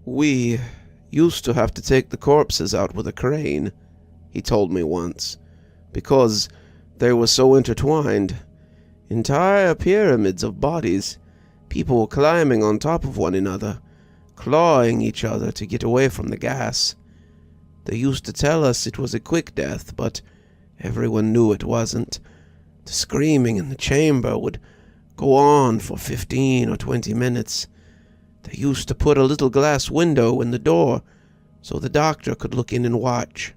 We used to have to take the corpses out with a crane, he told me once, because they were so intertwined. Entire pyramids of bodies, people climbing on top of one another, clawing each other to get away from the gas. They used to tell us it was a quick death, but everyone knew it wasn't. The screaming in the chamber would go on for 15 or 20 minutes. They used to put a little glass window in the door so the doctor could look in and watch.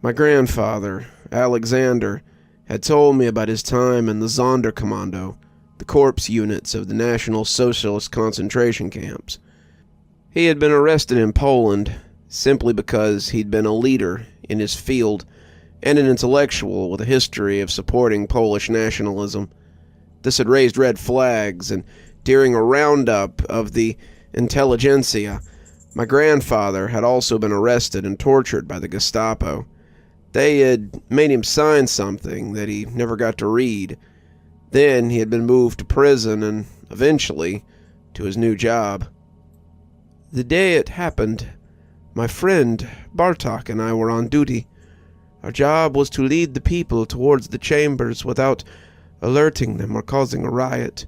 My grandfather, Alexander, had told me about his time in the Sonderkommando, the corpse units of the National Socialist concentration camps. He had been arrested in Poland simply because he'd been a leader in his field and an intellectual with a history of supporting Polish nationalism. This had raised red flags, and during a roundup of the intelligentsia, my grandfather had also been arrested and tortured by the Gestapo. They had made him sign something that he never got to read. Then he had been moved to prison and, eventually, to his new job. The day it happened, my friend Bartok and I were on duty. Our job was to lead the people towards the chambers without alerting them or causing a riot.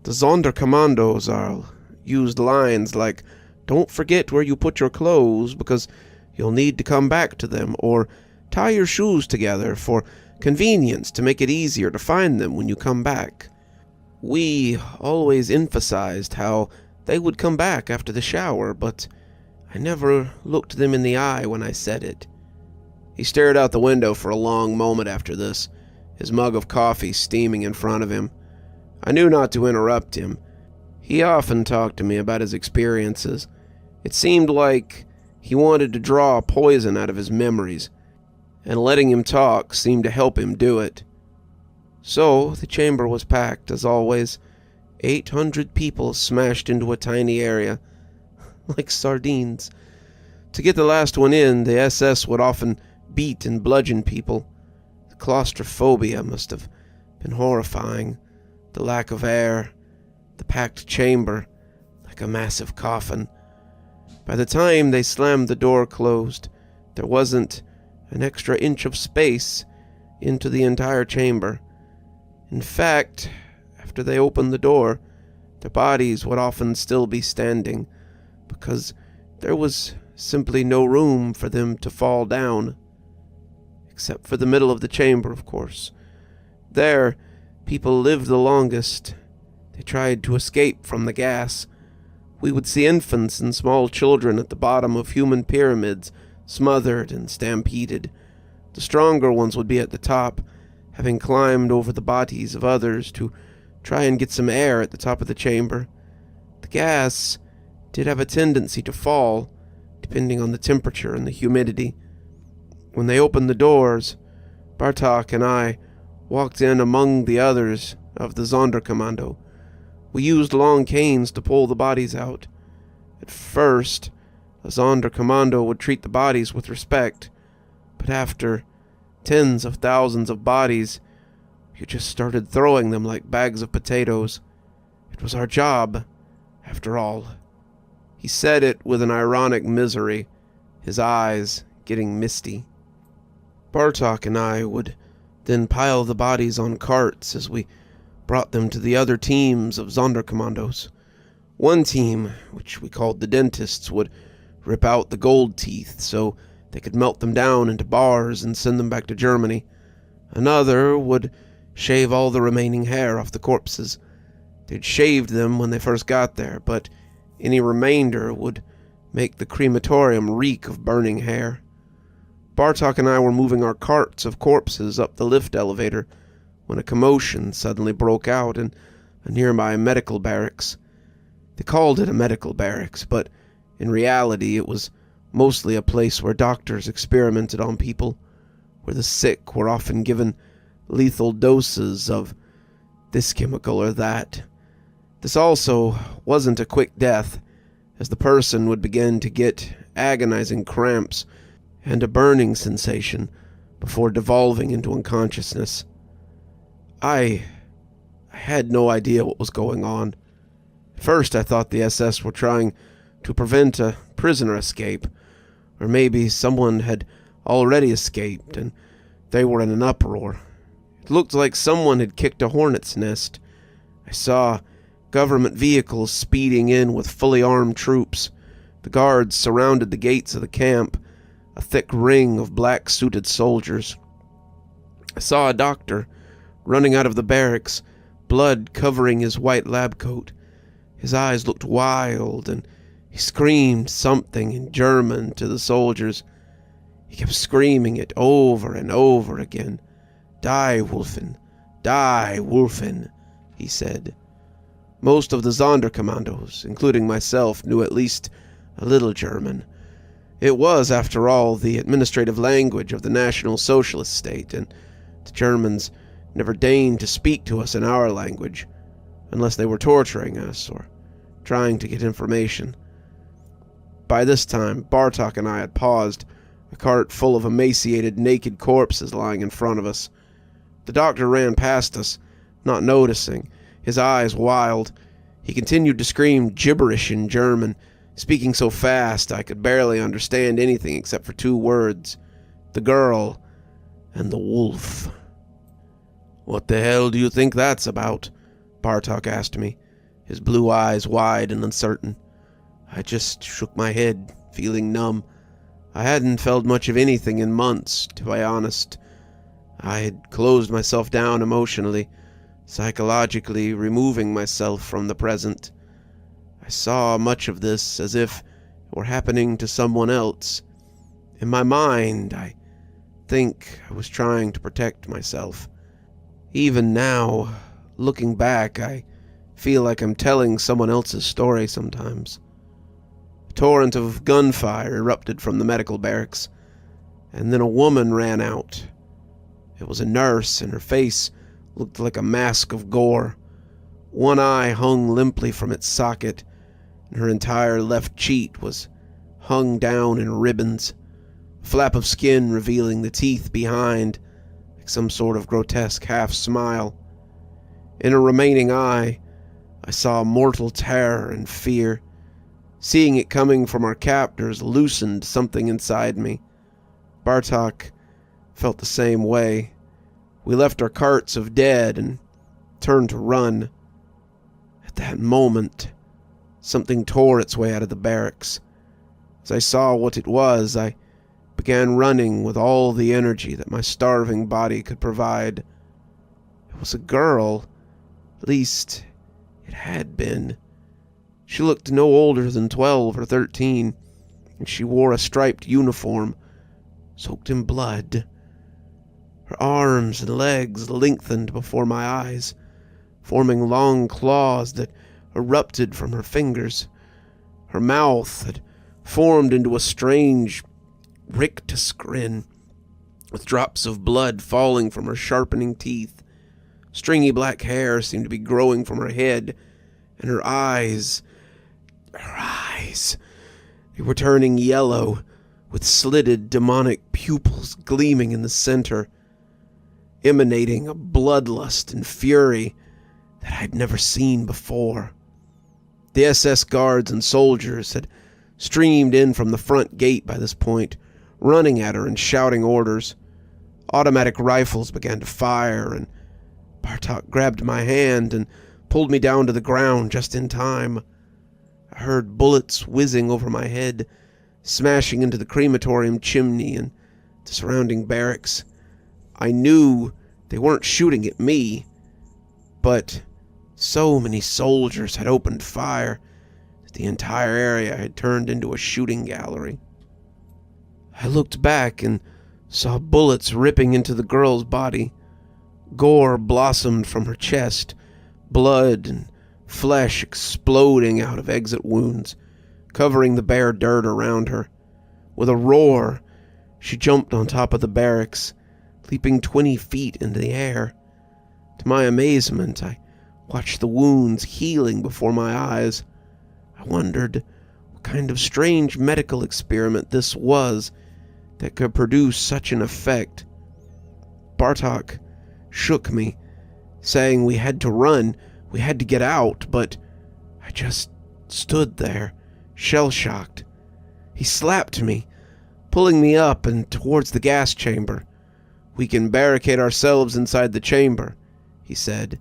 The Sonderkommandos used lines like, "Don't forget where you put your clothes because you'll need to come back to them," or "Tie your shoes together for convenience to make it easier to find them when you come back." We always emphasized how they would come back after the shower, but I never looked them in the eye when I said it. He stared out the window for a long moment after this, his mug of coffee steaming in front of him. I knew not to interrupt him. He often talked to me about his experiences. It seemed like he wanted to draw poison out of his memories, and letting him talk seemed to help him do it. So the chamber was packed, as always. 800 people smashed into a tiny area, like sardines. To get the last one in, the SS would often beat and bludgeon people. The claustrophobia must have been horrifying. The lack of air, the packed chamber, like a massive coffin. By the time they slammed the door closed, there wasn't an extra inch of space into the entire chamber. In fact, after they opened the door, their bodies would often still be standing, because there was simply no room for them to fall down. Except for the middle of the chamber, of course. There, people lived the longest. They tried to escape from the gas. We would see infants and small children at the bottom of human pyramids, smothered and stampeded. The stronger ones would be at the top, having climbed over the bodies of others to try and get some air at the top of the chamber. The gas did have a tendency to fall, depending on the temperature and the humidity. When they opened the doors, Bartok and I walked in among the others of the Sonderkommando. We used long canes to pull the bodies out. At first, the Sonderkommando would treat the bodies with respect, but after tens of thousands of bodies, you just started throwing them like bags of potatoes. It was our job, after all. He said it with an ironic misery, his eyes getting misty. Bartok and I would then pile the bodies on carts as we brought them to the other teams of Sonderkommandos. One team, which we called the dentists, would rip out the gold teeth so they could melt them down into bars and send them back to Germany. Another would shave all the remaining hair off the corpses. They'd shaved them when they first got there, but any remainder would make the crematorium reek of burning hair. Bartok and I were moving our carts of corpses up the lift elevator when a commotion suddenly broke out in a nearby medical barracks. They called it a medical barracks, but in reality it was mostly a place where doctors experimented on people, where the sick were often given lethal doses of this chemical or that. This also wasn't a quick death, as the person would begin to get agonizing cramps and a burning sensation before devolving into unconsciousness. I had no idea what was going on. At first I thought the SS were trying to prevent a prisoner escape, or maybe someone had already escaped and they were in an uproar. It looked like someone had kicked a hornet's nest. I saw government vehicles speeding in with fully armed troops. The guards surrounded the gates of the camp, a thick ring of black-suited soldiers. I saw a doctor running out of the barracks, blood covering his white lab coat. His eyes looked wild, and he screamed something in German to the soldiers. He kept screaming it over and over again. "Die, Wolfen! Die, Wolfen!" he said. Most of the Sonderkommandos, including myself, knew at least a little German. It was, after all, the administrative language of the National Socialist State, and the Germans never deigned to speak to us in our language, unless they were torturing us or trying to get information. By this time, Bartok and I had paused, a cart full of emaciated, naked corpses lying in front of us. The doctor ran past us, not noticing, his eyes wild. He continued to scream gibberish in German, speaking so fast I could barely understand anything except for 2 words: the girl and the wolf. "What the hell do you think that's about?" Bartok asked me, his blue eyes wide and uncertain. I just shook my head, feeling numb. I hadn't felt much of anything in months, to be honest. I had closed myself down emotionally, psychologically removing myself from the present. I saw much of this as if it were happening to someone else. In my mind, I think I was trying to protect myself. Even now, looking back, I feel like I'm telling someone else's story sometimes. A torrent of gunfire erupted from the medical barracks, and then a woman ran out. It was a nurse, and her face looked like a mask of gore. One eye hung limply from its socket, and her entire left cheek was hung down in ribbons, a flap of skin revealing the teeth behind, like some sort of grotesque half-smile. In her remaining eye, I saw mortal terror and fear. Seeing it coming from our captors loosened something inside me. Bartok felt the same way. We left our carts of dead and turned to run. At that moment, something tore its way out of the barracks. As I saw what it was, I began running with all the energy that my starving body could provide. It was a girl. At least, it had been. She looked no older than 12 or 13, and she wore a striped uniform, soaked in blood. Her arms and legs lengthened before my eyes, forming long claws that erupted from her fingers. Her mouth had formed into a strange rictus grin, with drops of blood falling from her sharpening teeth. Stringy black hair seemed to be growing from her head, and her eyes, they were turning yellow, with slitted demonic pupils gleaming in the center, emanating a bloodlust and fury that I'd never seen before. The SS guards and soldiers had streamed in from the front gate by this point, running at her and shouting orders. Automatic rifles began to fire, and Bartok grabbed my hand and pulled me down to the ground just in time. I heard bullets whizzing over my head, smashing into the crematorium chimney and the surrounding barracks. I knew they weren't shooting at me, but so many soldiers had opened fire that the entire area had turned into a shooting gallery. I looked back and saw bullets ripping into the girl's body. Gore blossomed from her chest, blood and flesh exploding out of exit wounds, covering the bare dirt around her. With a roar, she jumped on top of the barracks, leaping 20 feet into the air. To my amazement, I watched the wounds healing before my eyes. I wondered what kind of strange medical experiment this was that could produce such an effect. Bartok shook me, saying we had to run, we had to get out, but I just stood there, shell-shocked. He slapped me, pulling me up and towards the gas chamber. "We can barricade ourselves inside the chamber," he said.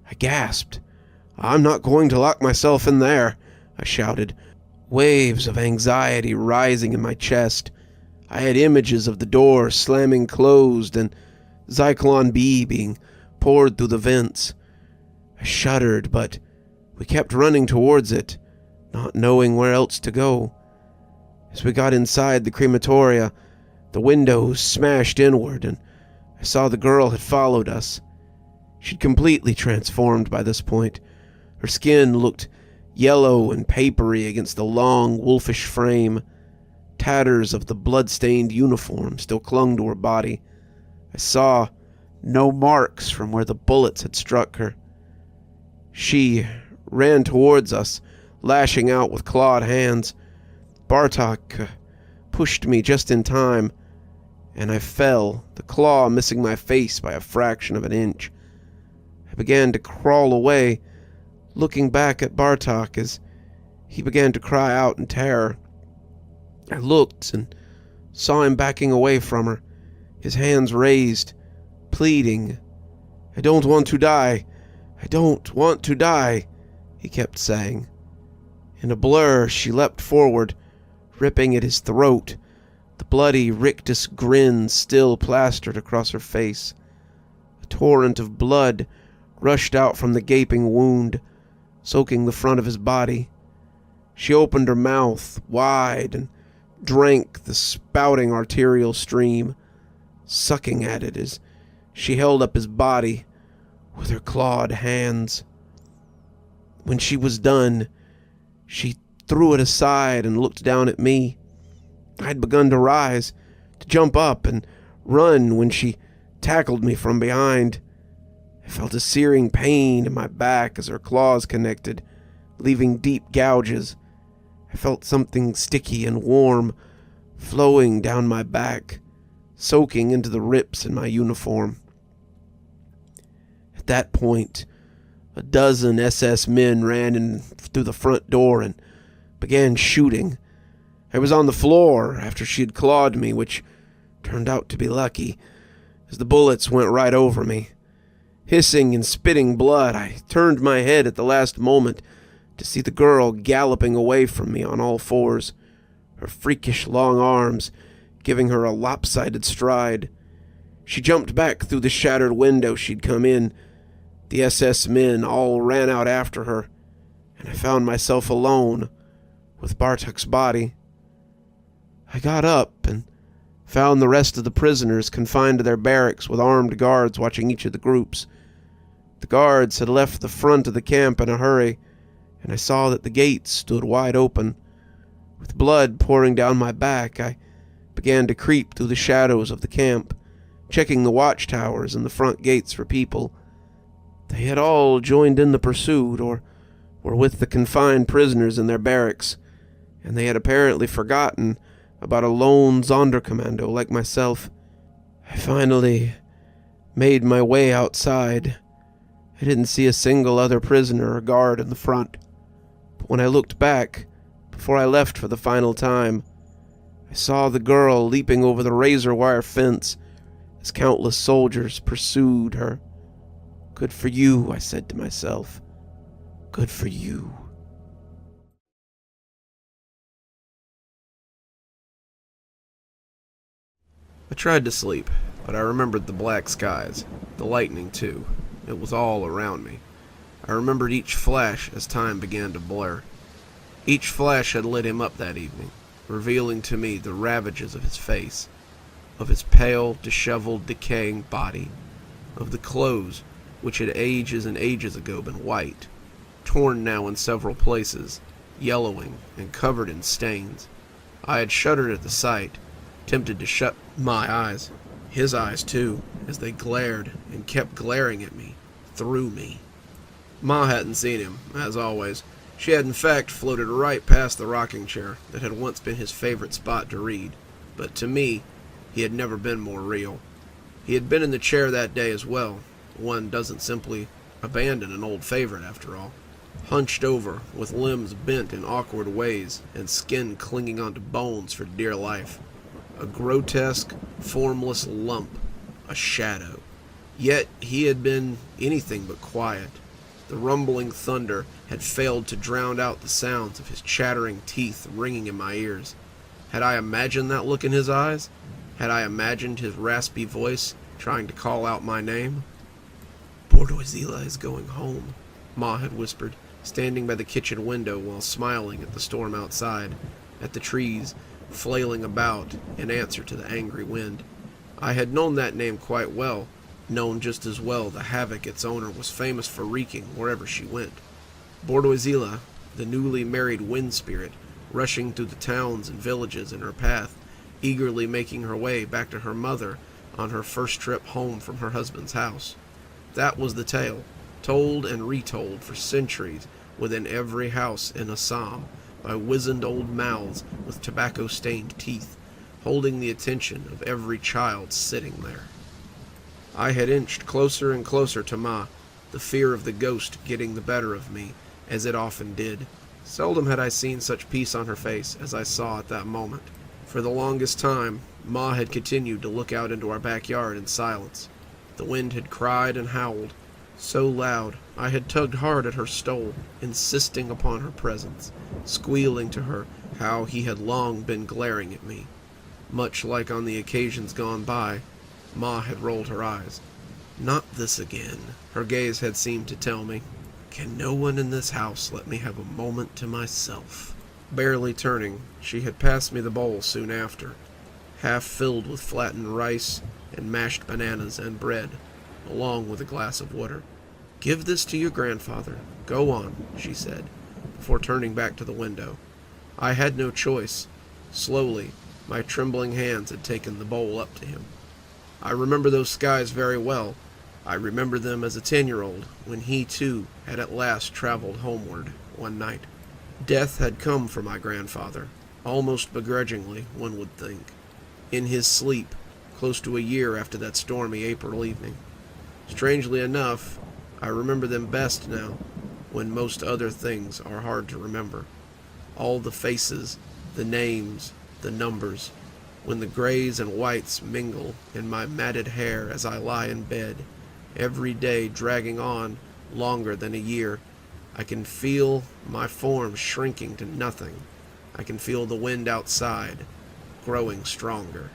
I gasped. "I'm not going to lock myself in there," I shouted, waves of anxiety rising in my chest. I had images of the door slamming closed and Zyklon B being poured through the vents. I shuddered, but we kept running towards it, not knowing where else to go. As we got inside the crematoria, the windows smashed inward, and I saw the girl had followed us. She'd completely transformed by this point. Her skin looked yellow and papery against the long, wolfish frame. Tatters of the blood-stained uniform still clung to her body. I saw no marks from where the bullets had struck her. She ran towards us, lashing out with clawed hands. Bartok pushed me just in time, and I fell, the claw missing my face by a fraction of an inch. I began to crawl away, looking back at Bartok as he began to cry out in terror. I looked and saw him backing away from her, his hands raised, pleading. "I don't want to die. I don't want to die," he kept saying. In a blur, she leapt forward, ripping at his throat, the bloody rictus grin still plastered across her face. A torrent of blood rushed out from the gaping wound, soaking the front of his body. She opened her mouth wide and drank the spouting arterial stream, sucking at it as she held up his body with her clawed hands. When she was done, she threw it aside and looked down at me. I had begun to rise, to jump up and run when she tackled me from behind. I felt a searing pain in my back as her claws connected, leaving deep gouges. I felt something sticky and warm flowing down my back, soaking into the rips in my uniform. At that point, a dozen SS men ran in through the front door and began shooting. I was on the floor after she had clawed me, which turned out to be lucky, as the bullets went right over me. Hissing and spitting blood, I turned my head at the last moment to see the girl galloping away from me on all fours, her freakish long arms giving her a lopsided stride. She jumped back through the shattered window she'd come in. The SS men all ran out after her, and I found myself alone with Bartok's body. I got up and found the rest of the prisoners confined to their barracks with armed guards watching each of the groups. The guards had left the front of the camp in a hurry, and I saw that the gates stood wide open. With blood pouring down my back, I began to creep through the shadows of the camp, checking the watchtowers and the front gates for people. They had all joined in the pursuit, or were with the confined prisoners in their barracks, and they had apparently forgotten about a lone Sonderkommando like myself. I finally made my way outside. I didn't see a single other prisoner or guard in the front, but when I looked back, before I left for the final time, I saw the girl leaping over the razor wire fence as countless soldiers pursued her. "Good for you," I said to myself. "Good for you." I tried to sleep, but I remembered the black skies, the lightning too. It was all around me. I remembered each flash as time began to blur. Each flash had lit him up that evening, revealing to me the ravages of his face, of his pale, disheveled, decaying body, of the clothes which had ages and ages ago been white, torn now in several places, yellowing and covered in stains. I had shuddered at the sight, tempted to shut my eyes, his eyes too, as they glared and kept glaring at me, through me. Ma hadn't seen him, as always. She had in fact floated right past the rocking chair that had once been his favorite spot to read, but to me, he had never been more real. He had been in the chair that day as well. One doesn't simply abandon an old favorite, after all. hunched over with limbs bent in awkward ways and skin clinging onto bones for dear life. A grotesque, formless lump, a shadow. Yet he had been anything but quiet. The rumbling thunder had failed to drown out the sounds of his chattering teeth ringing in my ears. Had I imagined that look in his eyes? Had I imagined his raspy voice trying to call out my name? "Bordoizila is going home," Ma had whispered, standing by the kitchen window while smiling at the storm outside, at the trees flailing about in answer to the angry wind. I had known that name quite well, known just as well the havoc its owner was famous for wreaking wherever she went. Bordoizila, the newly married wind spirit, rushing through the towns and villages in her path, eagerly making her way back to her mother on her first trip home from her husband's house. That was the tale, told and retold for centuries within every house in Assam by wizened old mouths with tobacco-stained teeth, holding the attention of every child sitting there. I had inched closer and closer to Ma, the fear of the ghost getting the better of me, as it often did. Seldom had I seen such peace on her face as I saw at that moment. For the longest time, Ma had continued to look out into our backyard in silence. The wind had cried and howled, so loud I had tugged hard at her stole, insisting upon her presence, squealing to her how he had long been glaring at me. Much like on the occasions gone by, Ma had rolled her eyes. Not this again, her gaze had seemed to tell me. Can no one in this house let me have a moment to myself? Barely turning, she had passed me the bowl soon after, half filled with flattened rice and mashed bananas and bread, along with a glass of water. "Give this to your grandfather. Go on," she said, before turning back to the window. I had no choice. Slowly, my trembling hands had taken the bowl up to him. I remember those skies very well. I remember them as a 10-year-old, when he, too, had at last traveled homeward one night. Death had come for my grandfather, almost begrudgingly, one would think, in his sleep, close to a year after that stormy April evening. Strangely enough, I remember them best now, when most other things are hard to remember. All the faces, the names, the numbers, when the grays and whites mingle in my matted hair as I lie in bed, every day dragging on longer than a year. I can feel my form shrinking to nothing. I can feel the wind outside growing stronger.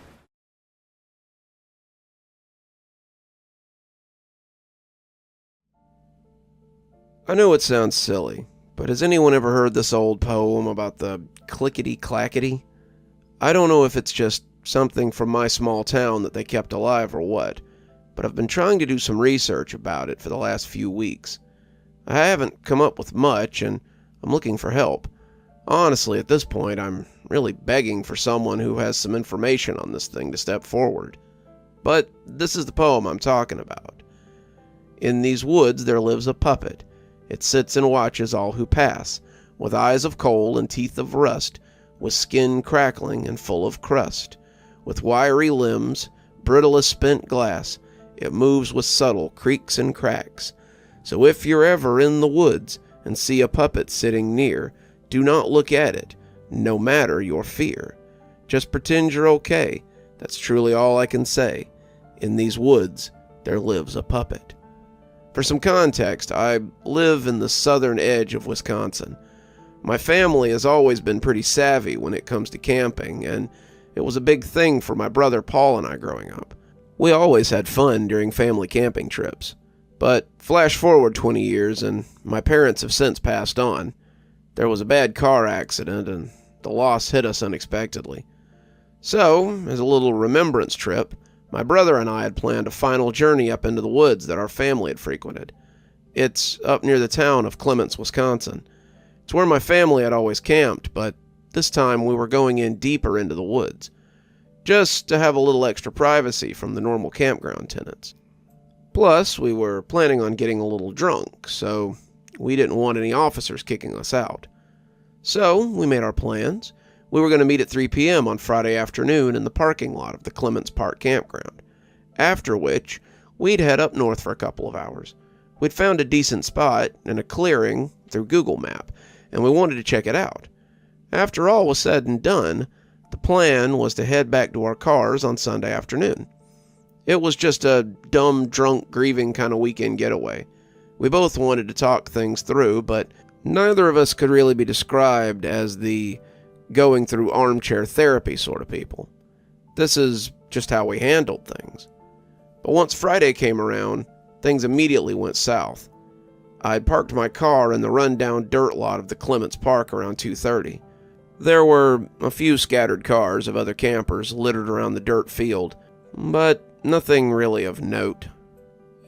I know it sounds silly, but has anyone ever heard this old poem about the clickety-clackety? I don't know if it's just something from my small town that they kept alive or what, but I've been trying to do some research about it for the last few weeks. I haven't come up with much, and I'm looking for help. Honestly, at this point, I'm really begging for someone who has some information on this thing to step forward. But this is the poem I'm talking about. In these woods there lives a puppet. It sits and watches all who pass, with eyes of coal and teeth of rust, with skin crackling and full of crust. With wiry limbs, brittle as spent glass, it moves with subtle creaks and cracks. So if you're ever in the woods and see a puppet sitting near, do not look at it, no matter your fear. Just pretend you're okay. That's truly all I can say. In these woods, there lives a puppet. For some context, I live in the southern edge of Wisconsin. My family has always been pretty savvy when it comes to camping, and it was a big thing for my brother Paul and I growing up. We always had fun during family camping trips. But flash forward 20 years, and my parents have since passed on. There was a bad car accident, and the loss hit us unexpectedly. So, as a little remembrance trip, my brother and I had planned a final journey up into the woods that our family had frequented. It's up near the town of Clements, Wisconsin. It's where my family had always camped, but this time we were going in deeper into the woods, just to have a little extra privacy from the normal campground tenants. Plus, we were planning on getting a little drunk, so we didn't want any officers kicking us out. So, we made our plans. We were going to meet at 3 p.m. on Friday afternoon in the parking lot of the Clements Park campground, after which we'd head up north for a couple of hours. We'd found a decent spot in a clearing through Google Map, and we wanted to check it out. After all was said and done, the plan was to head back to our cars on Sunday afternoon. It was just a dumb, drunk, grieving kind of weekend getaway. We both wanted to talk things through, but neither of us could really be described as the going through armchair therapy sort of people. This is just how we handled things. But once Friday came around, things immediately went south. I'd parked my car in the run-down dirt lot of the Clements Park around 2:30. There were a few scattered cars of other campers littered around the dirt field, but nothing really of note.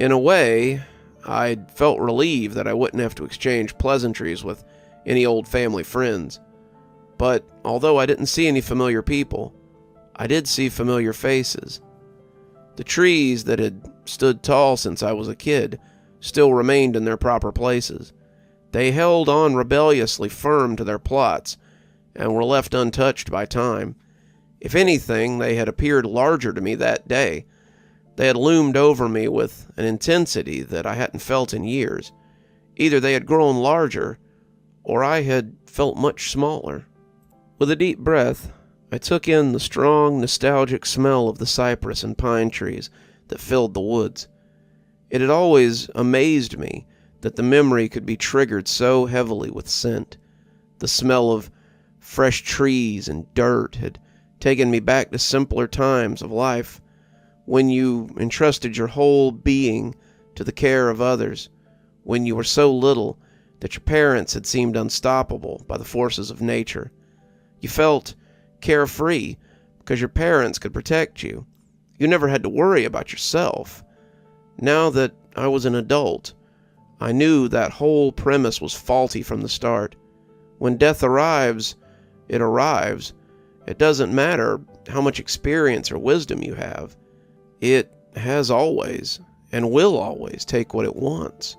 In a way, I'd felt relieved that I wouldn't have to exchange pleasantries with any old family friends. But although I didn't see any familiar people, I did see familiar faces. The trees that had stood tall since I was a kid still remained in their proper places. They held on rebelliously firm to their plots and were left untouched by time. If anything, they had appeared larger to me that day. They had loomed over me with an intensity that I hadn't felt in years. Either they had grown larger, or I had felt much smaller. With a deep breath, I took in the strong, nostalgic smell of the cypress and pine trees that filled the woods. It had always amazed me that the memory could be triggered so heavily with scent. The smell of fresh trees and dirt had taken me back to simpler times of life, when you entrusted your whole being to the care of others, when you were so little that your parents had seemed unstoppable by the forces of nature. You felt carefree because your parents could protect you. You never had to worry about yourself. Now that I was an adult, I knew that whole premise was faulty from the start. When death arrives, it arrives. It doesn't matter how much experience or wisdom you have. It has always, and will always, take what it wants.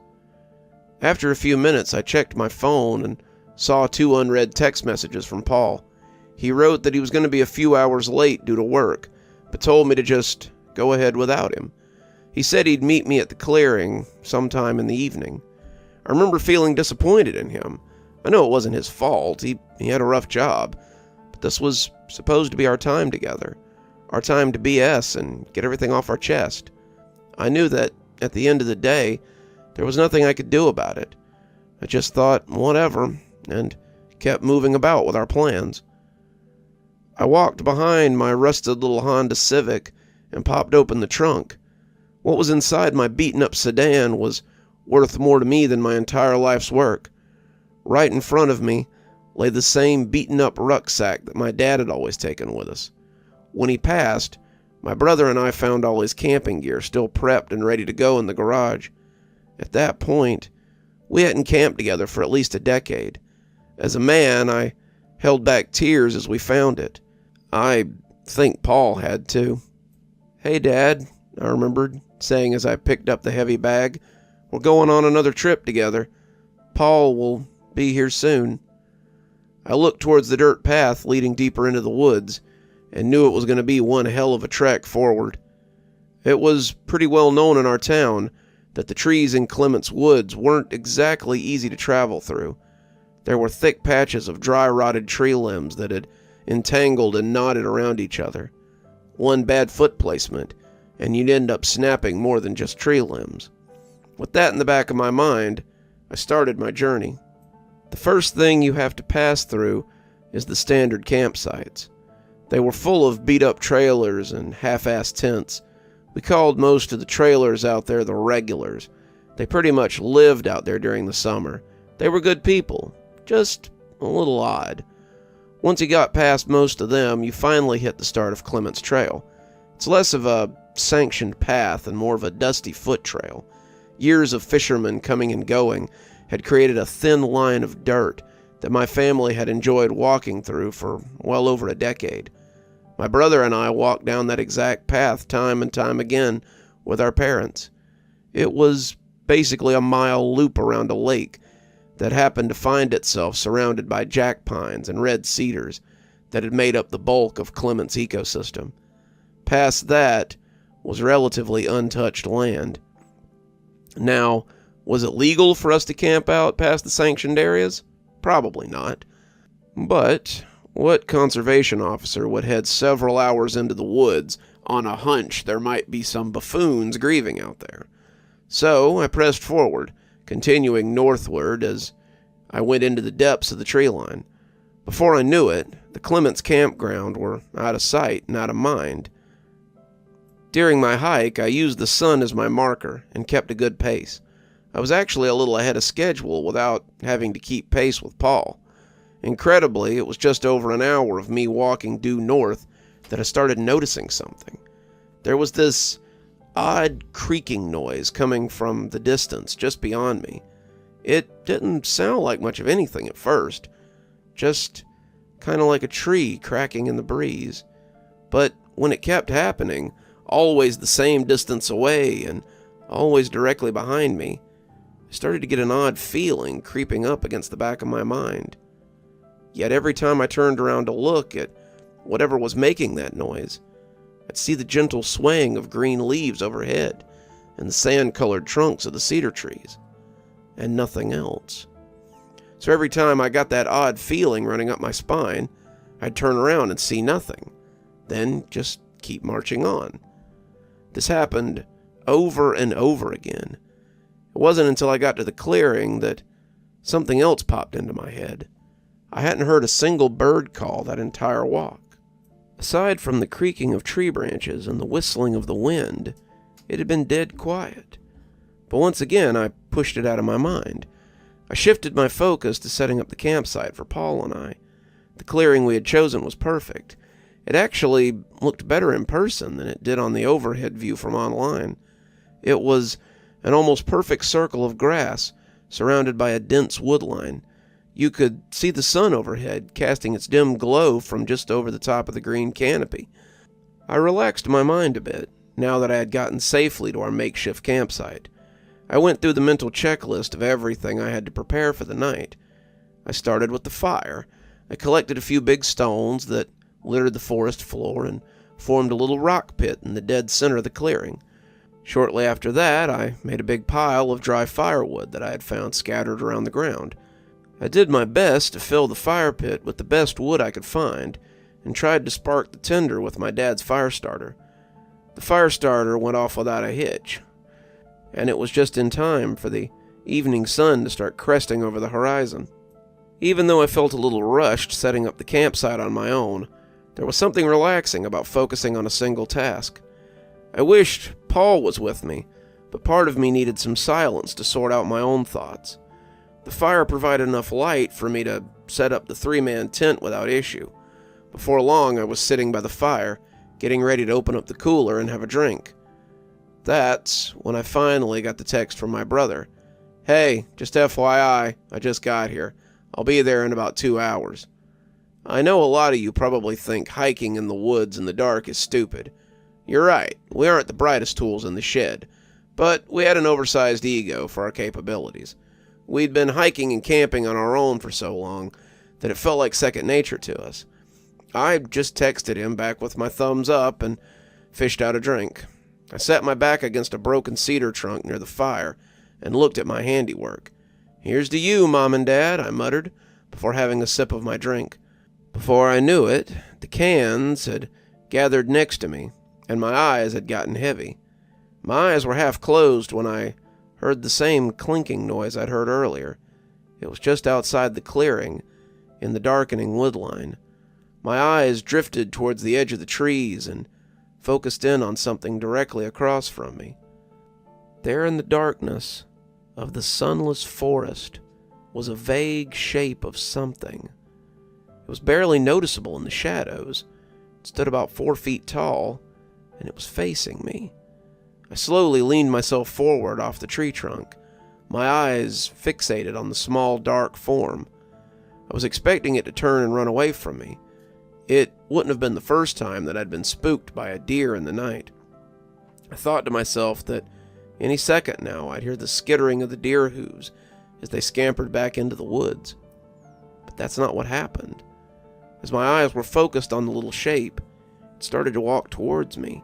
After a few minutes, I checked my phone and saw 2 unread text messages from Paul. He wrote that he was going to be a few hours late due to work, but told me to just go ahead without him. He said he'd meet me at the clearing sometime in the evening. I remember feeling disappointed in him. I know it wasn't his fault. He had a rough job. But this was supposed to be our time together. Our time to BS and get everything off our chest. I knew that at the end of the day, there was nothing I could do about it. I just thought, whatever, and kept moving about with our plans. I walked behind my rusted little Honda Civic and popped open the trunk. What was inside my beaten-up sedan was worth more to me than my entire life's work. Right in front of me lay the same beaten-up rucksack that my dad had always taken with us. When he passed, my brother and I found all his camping gear still prepped and ready to go in the garage. At that point, we hadn't camped together for at least a decade. As a man, I held back tears as we found it. I think Paul had too. "Hey, Dad," I remembered saying as I picked up the heavy bag. "We're going on another trip together. Paul will be here soon." I looked towards the dirt path leading deeper into the woods and knew it was going to be one hell of a trek forward. It was pretty well known in our town that the trees in Clements Woods weren't exactly easy to travel through. There were thick patches of dry rotted tree limbs that had entangled and knotted around each other. One bad foot placement, and you'd end up snapping more than just tree limbs. With that in the back of my mind, I started my journey. The first thing you have to pass through is the standard campsites. They were full of beat-up trailers and half-assed tents. We called most of the trailers out there the regulars. They pretty much lived out there during the summer. They were good people, just a little odd. Once you got past most of them, you finally hit the start of Clements Trail. It's less of a sanctioned path and more of a dusty foot trail. Years of fishermen coming and going had created a thin line of dirt that my family had enjoyed walking through for well over a decade. My brother and I walked down that exact path time and time again with our parents. It was basically a mile loop around a lake that happened to find itself surrounded by jack pines and red cedars that had made up the bulk of Clements' ecosystem. Past that was relatively untouched land. Now, Was it legal for us to camp out past the sanctioned areas? Probably not. But what conservation officer would head several hours into the woods on a hunch there might be some buffoons grieving out there? So I pressed forward, continuing northward as I went into the depths of the tree line. Before I knew it, the Clements campground were out of sight and out of mind. During my hike, I used the sun as my marker and kept a good pace. I was actually a little ahead of schedule without having to keep pace with Paul. Incredibly, it was just over an hour of me walking due north that I started noticing something. There was this odd creaking noise coming from the distance just beyond me. It didn't sound like much of anything at first, just kind of like a tree cracking in the breeze. But when it kept happening, always the same distance away and always directly behind me, I started to get an odd feeling creeping up against the back of my mind. Yet every time I turned around to look at whatever was making that noise, I'd see the gentle swaying of green leaves overhead and the sand-colored trunks of the cedar trees, and nothing else. So every time I got that odd feeling running up my spine, I'd turn around and see nothing, then just keep marching on. This happened over and over again. It wasn't until I got to the clearing that something else popped into my head. I hadn't heard a single bird call that entire walk. Aside from the creaking of tree branches and the whistling of the wind, it had been dead quiet. But once again, I pushed it out of my mind. I shifted my focus to setting up the campsite for Paul and I. The clearing we had chosen was perfect. It actually looked better in person than it did on the overhead view from online. It was an almost perfect circle of grass, surrounded by a dense woodline. You could see the sun overhead, casting its dim glow from just over the top of the green canopy. I relaxed my mind a bit, now that I had gotten safely to our makeshift campsite. I went through the mental checklist of everything I had to prepare for the night. I started with the fire. I collected a few big stones that littered the forest floor and formed a little rock pit in the dead center of the clearing. Shortly after that, I made a big pile of dry firewood that I had found scattered around the ground. I did my best to fill the fire pit with the best wood I could find, and tried to spark the tinder with my dad's fire starter. The fire starter went off without a hitch, and it was just in time for the evening sun to start cresting over the horizon. Even though I felt a little rushed setting up the campsite on my own, there was something relaxing about focusing on a single task. I wished Paul was with me, but part of me needed some silence to sort out my own thoughts. The fire provided enough light for me to set up the three-man tent without issue. Before long, I was sitting by the fire, getting ready to open up the cooler and have a drink. That's when I finally got the text from my brother. "Hey, just FYI, I just got here. I'll be there in about 2 hours." I know a lot of you probably think hiking in the woods in the dark is stupid. You're right, we aren't the brightest tools in the shed, but we had an oversized ego for our capabilities. We'd been hiking and camping on our own for so long that it felt like second nature to us. I just texted him back with my thumbs up and fished out a drink. I sat my back against a broken cedar trunk near the fire and looked at my handiwork. "Here's to you, Mom and Dad," I muttered, before having a sip of my drink. Before I knew it, the cans had gathered next to me, and my eyes had gotten heavy. My eyes were half closed when I heard the same clinking noise I'd heard earlier. It was just outside the clearing, in the darkening woodline. My eyes drifted towards the edge of the trees and focused in on something directly across from me. There in the darkness of the sunless forest was a vague shape of something. It was barely noticeable in the shadows. It stood about 4 feet tall, and it was facing me. I slowly leaned myself forward off the tree trunk, my eyes fixated on the small, dark form. I was expecting it to turn and run away from me. It wouldn't have been the first time that I'd been spooked by a deer in the night. I thought to myself that any second now I'd hear the skittering of the deer hooves as they scampered back into the woods. But that's not what happened. As my eyes were focused on the little shape, it started to walk towards me.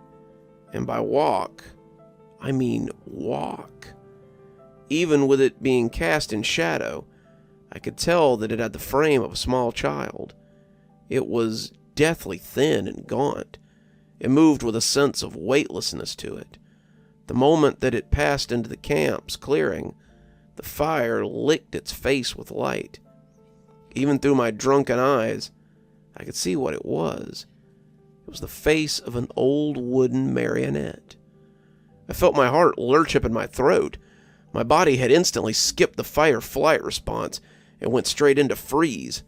And by walk, I mean walk. Even with it being cast in shadow, I could tell that it had the frame of a small child. It was deathly thin and gaunt. It moved with a sense of weightlessness to it. The moment that it passed into the camp's clearing, the fire licked its face with light. Even through my drunken eyes, I could see what it was. It was the face of an old wooden marionette. I felt my heart lurch up in my throat. My body had instantly skipped the fight-or-flight response and went straight into freeze.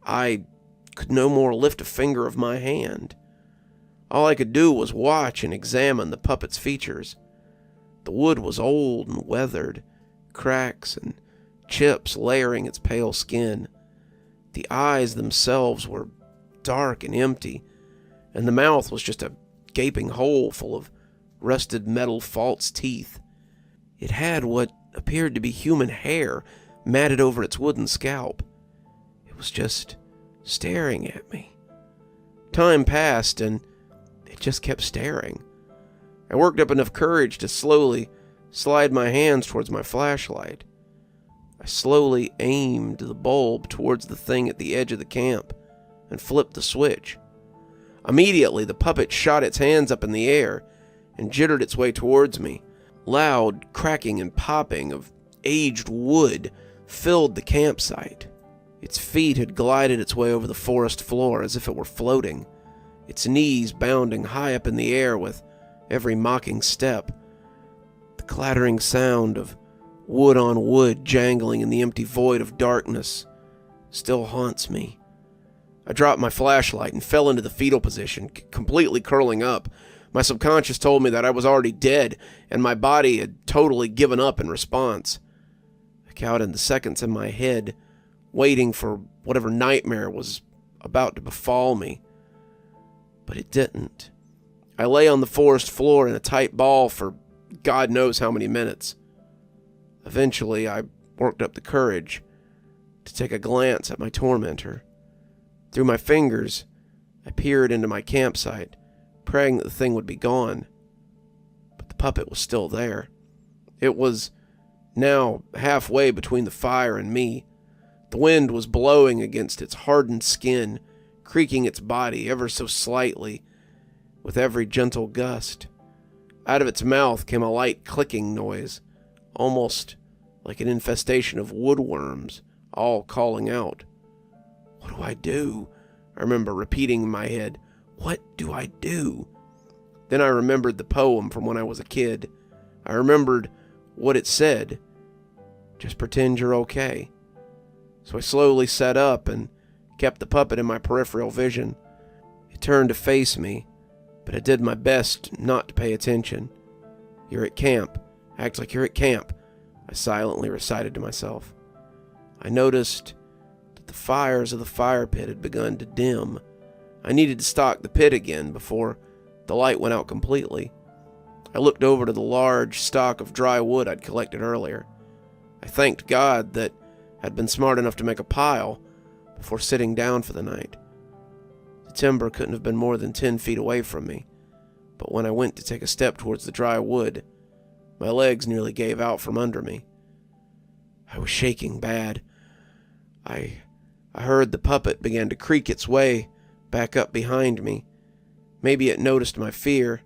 I could no more lift a finger of my hand. All I could do was watch and examine the puppet's features. The wood was old and weathered, cracks and chips layering its pale skin. The eyes themselves were dark and empty, and the mouth was just a gaping hole full of rusted metal false teeth. It had what appeared to be human hair matted over its wooden scalp. It was just staring at me. Time passed, and it just kept staring. I worked up enough courage to slowly slide my hands towards my flashlight. I slowly aimed the bulb towards the thing at the edge of the camp and flipped the switch. Immediately, the puppet shot its hands up in the air and jittered its way towards me. Loud cracking and popping of aged wood filled the campsite. Its feet had glided its way over the forest floor as if it were floating, its knees bounding high up in the air with every mocking step. The clattering sound of wood on wood jangling in the empty void of darkness still haunts me. I dropped my flashlight and fell into the fetal position, completely curling up. My subconscious told me that I was already dead, and my body had totally given up in response. I counted the seconds in my head, waiting for whatever nightmare was about to befall me. But it didn't. I lay on the forest floor in a tight ball for God knows how many minutes. Eventually, I worked up the courage to take a glance at my tormentor. Through my fingers, I peered into my campsite, praying that the thing would be gone. But the puppet was still there. It was now halfway between the fire and me. The wind was blowing against its hardened skin, creaking its body ever so slightly with every gentle gust. Out of its mouth came a light clicking noise, almost like an infestation of woodworms, all calling out. What do I do? I remember repeating in my head, what do I do? Then I remembered the poem from when I was a kid. I remembered what it said. Just pretend you're okay. So I slowly sat up and kept the puppet in my peripheral vision. It turned to face me, but I did my best not to pay attention. You're at camp. Act like you're at camp, I silently recited to myself. I noticed that the fires of the fire pit had begun to dim. I needed to stock the pit again before the light went out completely. I looked over to the large stock of dry wood I'd collected earlier. I thanked God that I'd been smart enough to make a pile before sitting down for the night. The timber couldn't have been more than 10 feet away from me, but when I went to take a step towards the dry wood, my legs nearly gave out from under me. I was shaking bad. I heard the puppet began to creak its way back up behind me. Maybe it noticed my fear.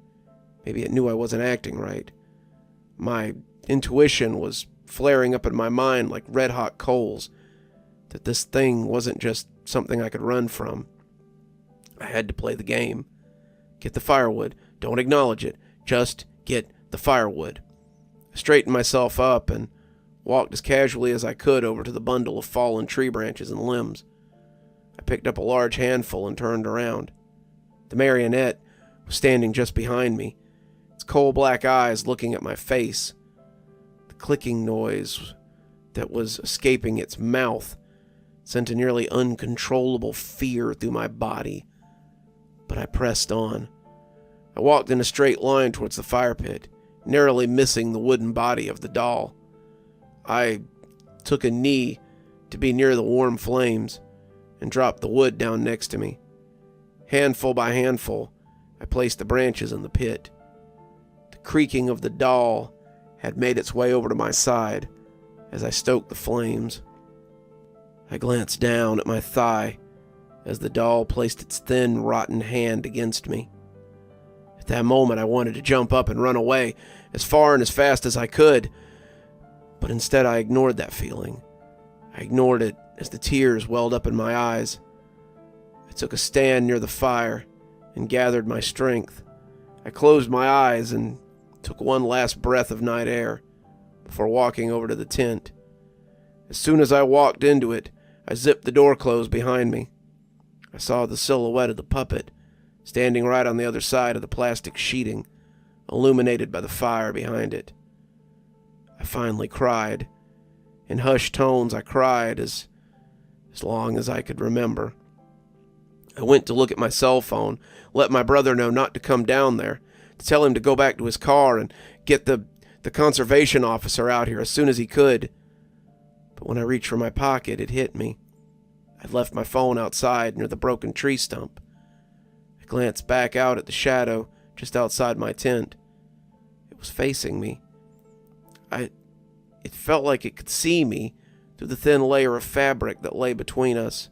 Maybe it knew I wasn't acting right. My intuition was flaring up in my mind like red-hot coals, that this thing wasn't just something I could run from. I had to play the game. Get the firewood. Don't acknowledge it. Just get the firewood. I straightened myself up and walked as casually as I could over to the bundle of fallen tree branches and limbs. I picked up a large handful and turned around. The marionette was standing just behind me, its coal-black eyes looking at my face. The clicking noise that was escaping its mouth sent a nearly uncontrollable fear through my body. But I pressed on. I walked in a straight line towards the fire pit, narrowly missing the wooden body of the doll. I took a knee to be near the warm flames and dropped the wood down next to me. Handful by handful, I placed the branches in the pit. The creaking of the doll had made its way over to my side as I stoked the flames. I glanced down at my thigh as the doll placed its thin, rotten hand against me. At that moment, I wanted to jump up and run away as far and as fast as I could, but instead I ignored that feeling. I ignored it as the tears welled up in my eyes. I took a stand near the fire and gathered my strength. I closed my eyes and took one last breath of night air before walking over to the tent. As soon as I walked into it, I zipped the door closed behind me. I saw the silhouette of the puppet standing right on the other side of the plastic sheeting, illuminated by the fire behind it. I finally cried. In hushed tones, I cried as long as I could remember. I went to look at my cell phone, let my brother know not to come down there, to tell him to go back to his car and get the conservation officer out here as soon as he could. But when I reached for my pocket, it hit me. I'd left my phone outside near the broken tree stump. I glanced back out at the shadow just outside my tent. It was facing me. It felt like it could see me through the thin layer of fabric that lay between us.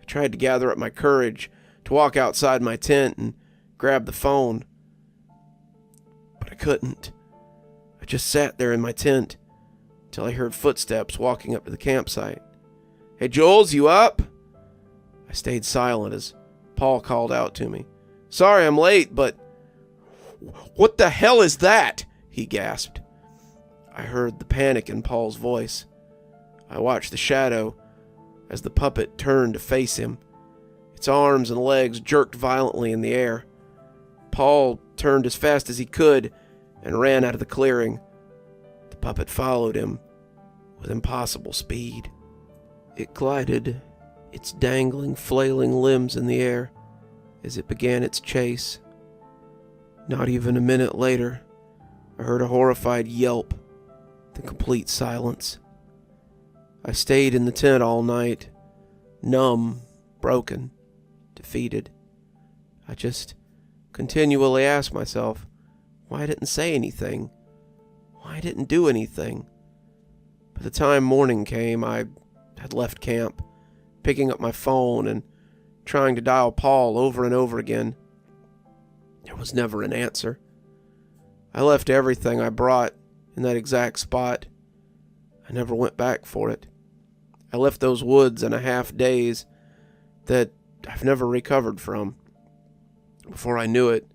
I tried to gather up my courage to walk outside my tent and grab the phone, but I couldn't. I just sat there in my tent until I heard footsteps walking up to the campsite. "Hey, Jules, you up?" I stayed silent as Paul called out to me. "Sorry I'm late, but..." "What the hell is that?" he gasped. I heard the panic in Paul's voice. I watched the shadow as the puppet turned to face him. Its arms and legs jerked violently in the air. Paul turned as fast as he could and ran out of the clearing. The puppet followed him with impossible speed. It glided, its dangling, flailing limbs in the air as it began its chase. Not even a minute later, I heard a horrified yelp, then complete silence. I stayed in the tent all night, numb, broken, defeated. I just continually asked myself why I didn't say anything, why I didn't do anything. By the time morning came, I had left camp, picking up my phone and trying to dial Paul over and over again. There was never an answer. I left everything I brought in that exact spot. I never went back for it. I left those woods in a half daze that I've never recovered from. Before I knew it,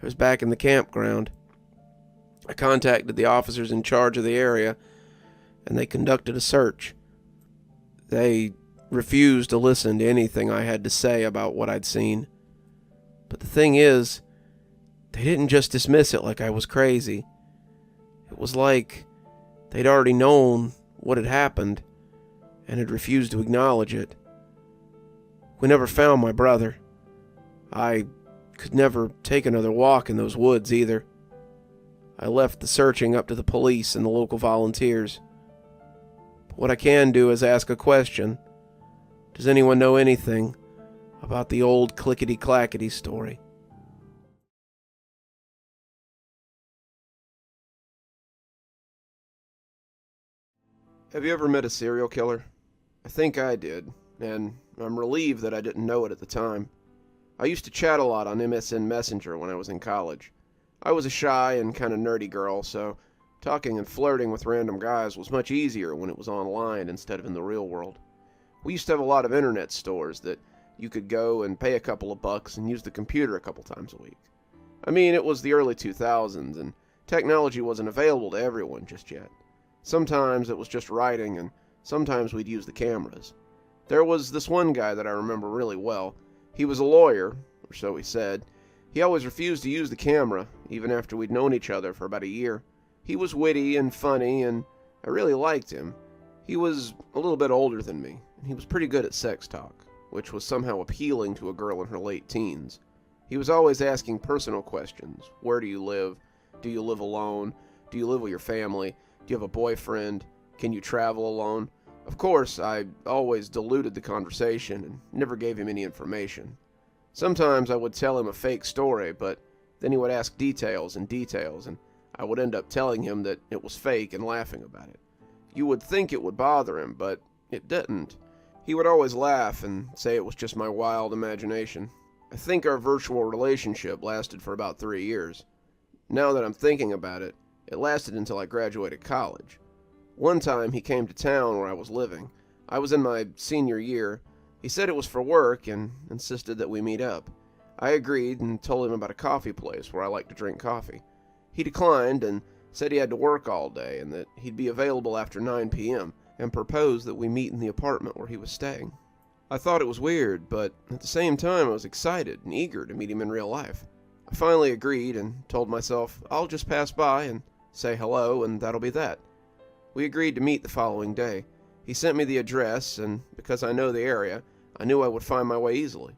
I was back in the campground. I contacted the officers in charge of the area, and they conducted a search. They refused to listen to anything I had to say about what I'd seen. But the thing is, they didn't just dismiss it like I was crazy. It was like they'd already known what had happened and had refused to acknowledge it. We never found my brother. I could never take another walk in those woods either. I left the searching up to the police and the local volunteers. But what I can do is ask a question. Does anyone know anything about the old clickety-clackety story? Have you ever met a serial killer? I think I did, and I'm relieved that I didn't know it at the time. I used to chat a lot on MSN Messenger when I was in college. I was a shy and kind of nerdy girl, so talking and flirting with random guys was much easier when it was online instead of in the real world. We used to have a lot of internet stores that you could go and pay a couple of bucks and use the computer a couple times a week. I mean, it was the early 2000s, and technology wasn't available to everyone just yet. Sometimes it was just writing, and sometimes we'd use the cameras. There was this one guy that I remember really well. He was a lawyer, or so he said. He always refused to use the camera, even after we'd known each other for about a year. He was witty and funny, and I really liked him. He was a little bit older than me, and he was pretty good at sex talk, which was somehow appealing to a girl in her late teens. He was always asking personal questions. Where do you live? Do you live alone? Do you live with your family? Do you have a boyfriend? Can you travel alone? Of course, I always diluted the conversation and never gave him any information. Sometimes I would tell him a fake story, but then he would ask details and I would end up telling him that it was fake and laughing about it. You would think it would bother him, but it didn't. He would always laugh and say it was just my wild imagination. I think our virtual relationship lasted for about 3 years. Now that I'm thinking about it, it lasted until I graduated college. One time he came to town where I was living. I was in my senior year. He said it was for work and insisted that we meet up. I agreed and told him about a coffee place where I like to drink coffee. He declined and said he had to work all day and that he'd be available after 9 p.m. and proposed that we meet in the apartment where he was staying. I thought it was weird, but at the same time I was excited and eager to meet him in real life. I finally agreed and told myself I'll just pass by and say hello and that'll be that. We agreed to meet the following day. He sent me the address, and because I know the area, I knew I would find my way easily.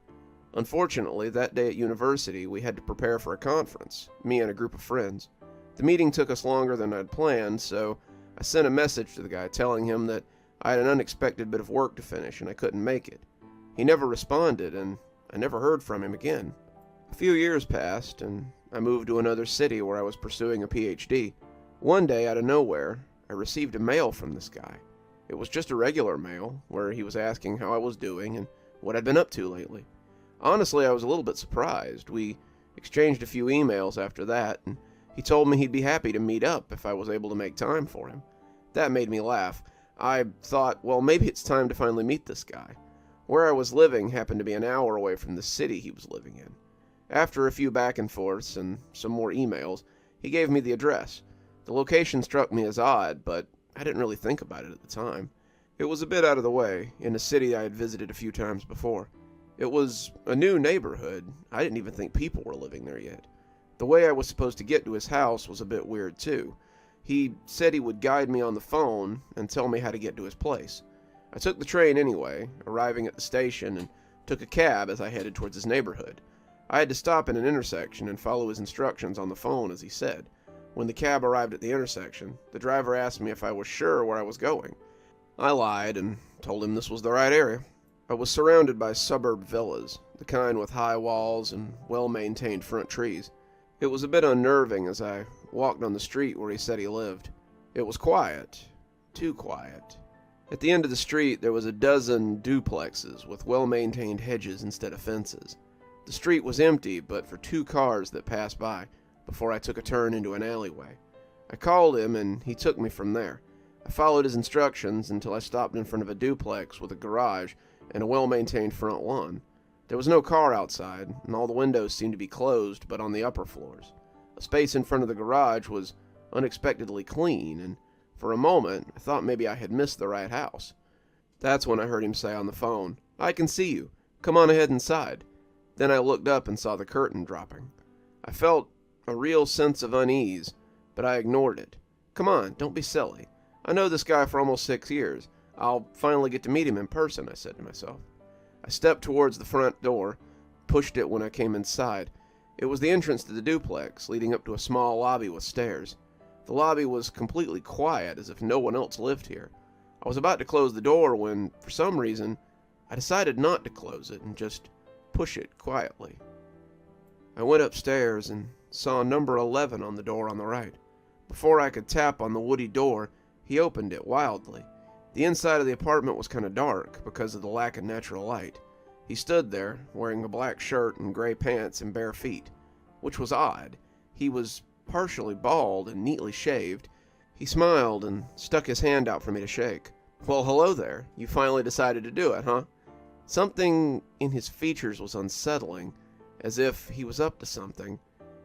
Unfortunately, that day at university, we had to prepare for a conference, me and a group of friends. The meeting took us longer than I'd planned, so I sent a message to the guy telling him that I had an unexpected bit of work to finish and I couldn't make it. He never responded, and I never heard from him again. A few years passed, and I moved to another city where I was pursuing a PhD. One day, out of nowhere, I received a mail from this guy. It was just a regular mail, where he was asking how I was doing and what I'd been up to lately. Honestly, I was a little bit surprised. We exchanged a few emails after that, and he told me he'd be happy to meet up if I was able to make time for him. That made me laugh. I thought, well, maybe it's time to finally meet this guy. Where I was living happened to be an hour away from the city he was living in. After a few back and forths and some more emails, he gave me the address. The location struck me as odd, but I didn't really think about it at the time. It was a bit out of the way, in a city I had visited a few times before. It was a new neighborhood. I didn't even think people were living there yet. The way I was supposed to get to his house was a bit weird too. He said he would guide me on the phone and tell me how to get to his place. I took the train anyway, arriving at the station, and took a cab as I headed towards his neighborhood. I had to stop in an intersection and follow his instructions on the phone as he said. When the cab arrived at the intersection, the driver asked me if I was sure where I was going. I lied and told him this was the right area. I was surrounded by suburb villas, the kind with high walls and well-maintained front trees. It was a bit unnerving as I walked on the street where he said he lived. It was quiet, too quiet. At the end of the street there was a dozen duplexes with well-maintained hedges instead of fences. The street was empty but for 2 cars that passed by before I took a turn into an alleyway. I called him and he took me from there. I followed his instructions until I stopped in front of a duplex with a garage and a well-maintained front lawn. There was no car outside, and all the windows seemed to be closed but on the upper floors. A space in front of the garage was unexpectedly clean, and for a moment I thought maybe I had missed the right house. That's when I heard him say on the phone, "I can see you. Come on ahead inside." Then I looked up and saw the curtain dropping. I felt a real sense of unease, but I ignored it. "Come on, don't be silly. I know this guy for almost 6 years. I'll finally get to meet him in person," I said to myself. I stepped towards the front door, pushed it when I came inside. It was the entrance to the duplex, leading up to a small lobby with stairs. The lobby was completely quiet, as if no one else lived here. I was about to close the door when, for some reason, I decided not to close it and just push it quietly. I went upstairs and saw number 11 on the door on the right. Before I could tap on the woody door, he opened it wildly. The inside of the apartment was kind of dark because of the lack of natural light. He stood there, wearing a black shirt and gray pants and bare feet, which was odd. He was partially bald and neatly shaved. He smiled and stuck his hand out for me to shake. "Well, hello there. You finally decided to do it, huh?" Something in his features was unsettling, as if he was up to something.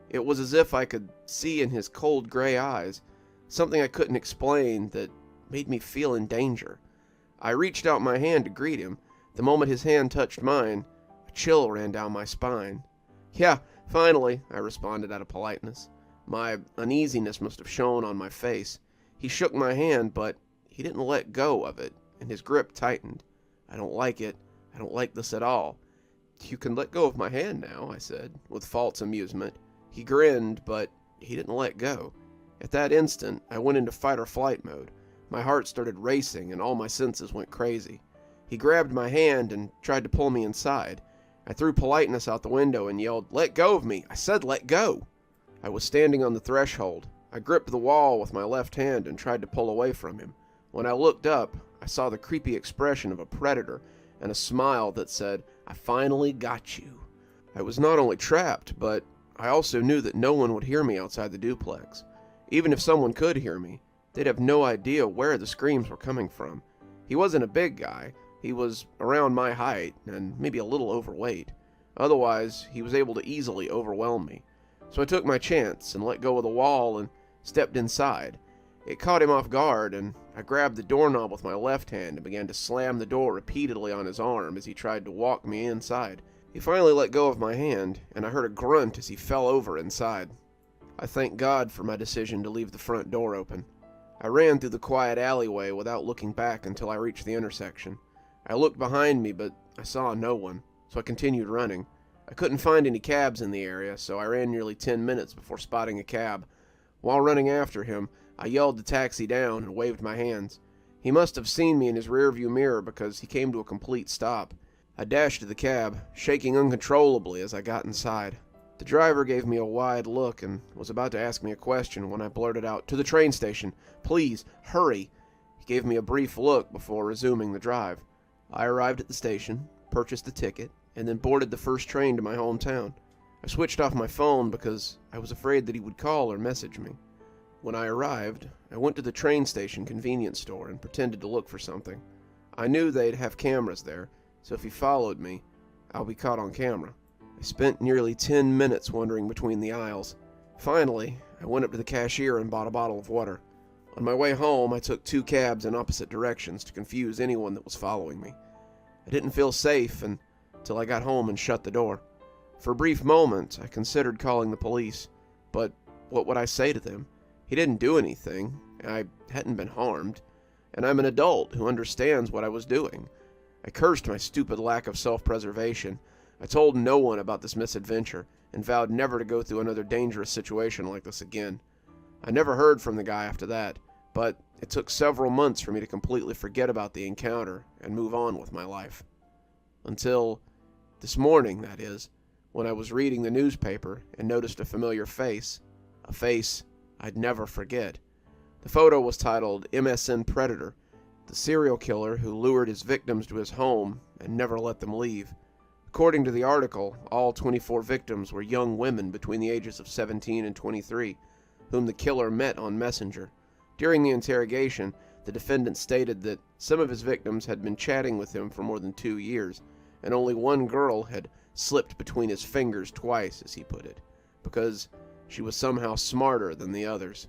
It was as if I could see in his cold gray eyes something I couldn't explain that made me feel in danger. I reached out my hand to greet him. The moment his hand touched mine, a chill ran down my spine. "Yeah, finally," I responded out of politeness. My uneasiness must have shown on my face. He shook my hand, but he didn't let go of it, and his grip tightened. "I don't like it. I don't like this at all." "You can let go of my hand now," I said, with false amusement. He grinned, but he didn't let go. At that instant, I went into fight-or-flight mode. My heart started racing and all my senses went crazy. He grabbed my hand and tried to pull me inside. I threw politeness out the window and yelled, "Let go of me! I said let go!" I was standing on the threshold. I gripped the wall with my left hand and tried to pull away from him. When I looked up, I saw the creepy expression of a predator and a smile that said, "I finally got you." I was not only trapped, but I also knew that no one would hear me outside the duplex. Even if someone could hear me, they'd have no idea where the screams were coming from. He wasn't a big guy. He was around my height and maybe a little overweight. Otherwise, he was able to easily overwhelm me. So I took my chance and let go of the wall and stepped inside. It caught him off guard, and I grabbed the doorknob with my left hand and began to slam the door repeatedly on his arm as he tried to walk me inside. He finally let go of my hand, and I heard a grunt as he fell over inside. I thanked God for my decision to leave the front door open. I ran through the quiet alleyway without looking back until I reached the intersection. I looked behind me, but I saw no one, so I continued running. I couldn't find any cabs in the area, so I ran nearly 10 minutes before spotting a cab. While running after him, I yelled the taxi down and waved my hands. He must have seen me in his rearview mirror because he came to a complete stop. I dashed to the cab, shaking uncontrollably as I got inside. The driver gave me a wide look and was about to ask me a question when I blurted out, "To the train station. Please, hurry." He gave me a brief look before resuming the drive. I arrived at the station, purchased the ticket, and then boarded the first train to my hometown. I switched off my phone because I was afraid that he would call or message me. When I arrived, I went to the train station convenience store and pretended to look for something. I knew they'd have cameras there, so if he followed me, I'll be caught on camera. I spent nearly 10 minutes wandering between the aisles. Finally, I went up to the cashier and bought a bottle of water. On my way home, I took 2 cabs in opposite directions to confuse anyone that was following me. I didn't feel safe until I got home and shut the door. For a brief moment, I considered calling the police, but what would I say to them? He didn't do anything. I hadn't been harmed, and I'm an adult who understands what I was doing. I cursed my stupid lack of self-preservation. I told no one about this misadventure and vowed never to go through another dangerous situation like this again. I never heard from the guy after that, but it took several months for me to completely forget about the encounter and move on with my life. Until this morning, that is, when I was reading the newspaper and noticed a familiar face, a face I'd never forget. The photo was titled MSN Predator, the serial killer who lured his victims to his home and never let them leave. According to the article, all 24 victims were young women between the ages of 17 and 23, whom the killer met on Messenger. During the interrogation, the defendant stated that some of his victims had been chatting with him for more than 2 years, and only one girl had slipped between his fingers twice, as he put it, because she was somehow smarter than the others.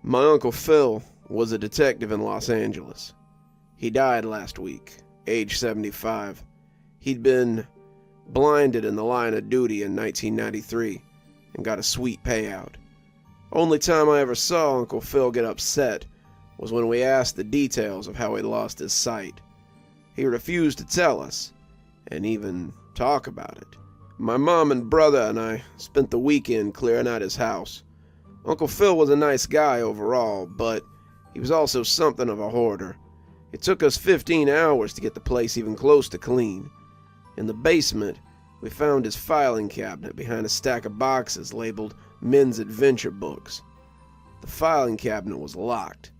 My Uncle Phil was a detective in Los Angeles. He died last week, age 75. He'd been blinded in the line of duty in 1993 and got a sweet payout. Only time I ever saw Uncle Phil get upset was when we asked the details of how he lost his sight. He refused to tell us, and even talk about it. My mom and brother and I spent the weekend clearing out his house. Uncle Phil was a nice guy overall, but he was also something of a hoarder. It took us 15 hours to get the place even close to clean. In the basement, we found his filing cabinet behind a stack of boxes labeled Men's Adventure books. The filing cabinet was locked.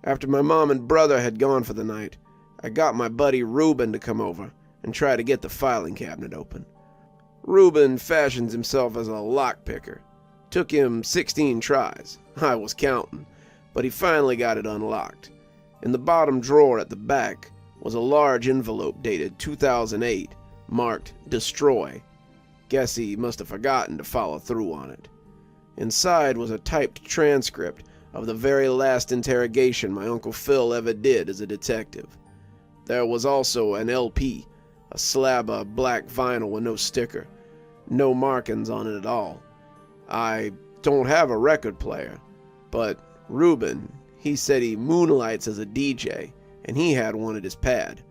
After my mom and brother had gone for the night, I got my buddy Reuben to come over and try to get the filing cabinet open. Reuben fashions himself as a lockpicker. Took him 16 tries. I was counting, but he finally got it unlocked. In the bottom drawer at the back was a large envelope dated 2008, marked Destroy. Guess he must have forgotten to follow through on it. Inside was a typed transcript of the very last interrogation my Uncle Phil ever did as a detective. There was also an LP, a slab of black vinyl with no sticker, no markings on it at all. I don't have a record player, but Reuben, he said he moonlights as a DJ, and he had one at his pad.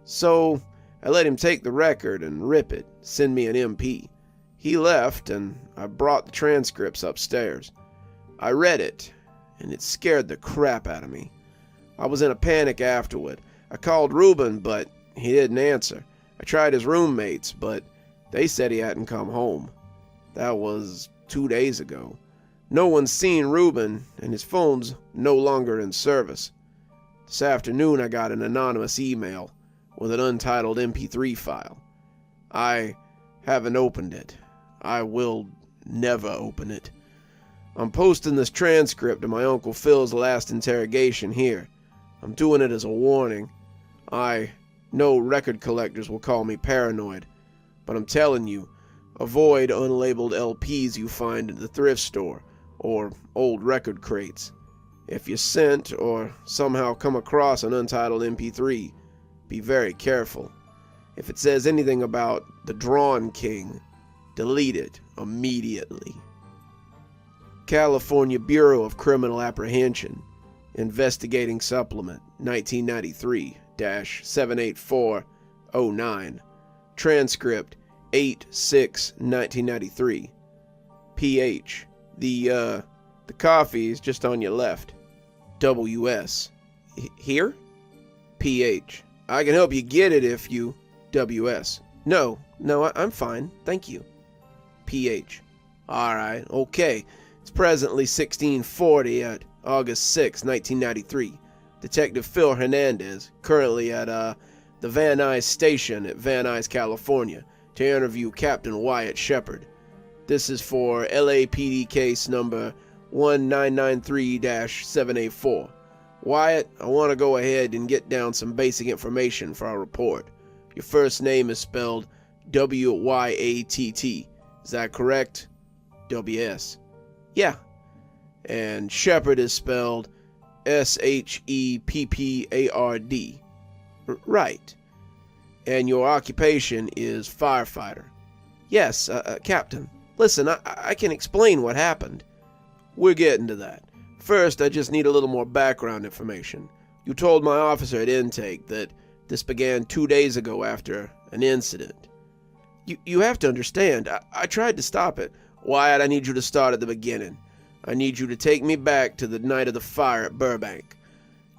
So I let him take the record and rip it, send me an MP. He left, and I brought the transcripts upstairs. I read it, and it scared the crap out of me. I was in a panic afterward. I called Reuben, but he didn't answer. I tried his roommates, but they said he hadn't come home. That was 2 days ago. No one's seen Reuben, and his phone's no longer in service. This afternoon I got an anonymous email with an untitled MP3 file. I haven't opened it. I will never open it. I'm posting this transcript of my Uncle Phil's last interrogation here. I'm doing it as a warning. I know record collectors will call me paranoid, but I'm telling you, avoid unlabeled LPs you find in the thrift store or old record crates. If you sent or somehow come across an untitled MP3, be very careful. If it says anything about the Drawn King, delete it immediately. California Bureau of Criminal Apprehension, Investigating Supplement, 1993-78409, Transcript 8/6/1993. PH, the coffee is just on your left. WS, here? PH, I can help you get it if you... WS, no, I'm fine, thank you. PH, alright, okay. It's presently 1640 at August 6, 1993. Detective Phil Hernandez, currently at the Van Nuys station at Van Nuys, California, to interview Captain Wyatt Shepard. This is for LAPD case number 1993-784. Wyatt, I want to go ahead and get down some basic information for our report. Your first name is spelled W-Y-A-T-T. Is that correct? WS. Yeah. And Shepard is spelled S-H-E-P-P-A-R-D. Right. And your occupation is firefighter. Yes, Captain. Listen, I can explain what happened. We're getting to that. First, I just need a little more background information. You told my officer at intake that this began 2 days ago after an incident. You have to understand, I tried to stop it. Wyatt, I need you to start at the beginning. I need you to take me back to the night of the fire at Burbank.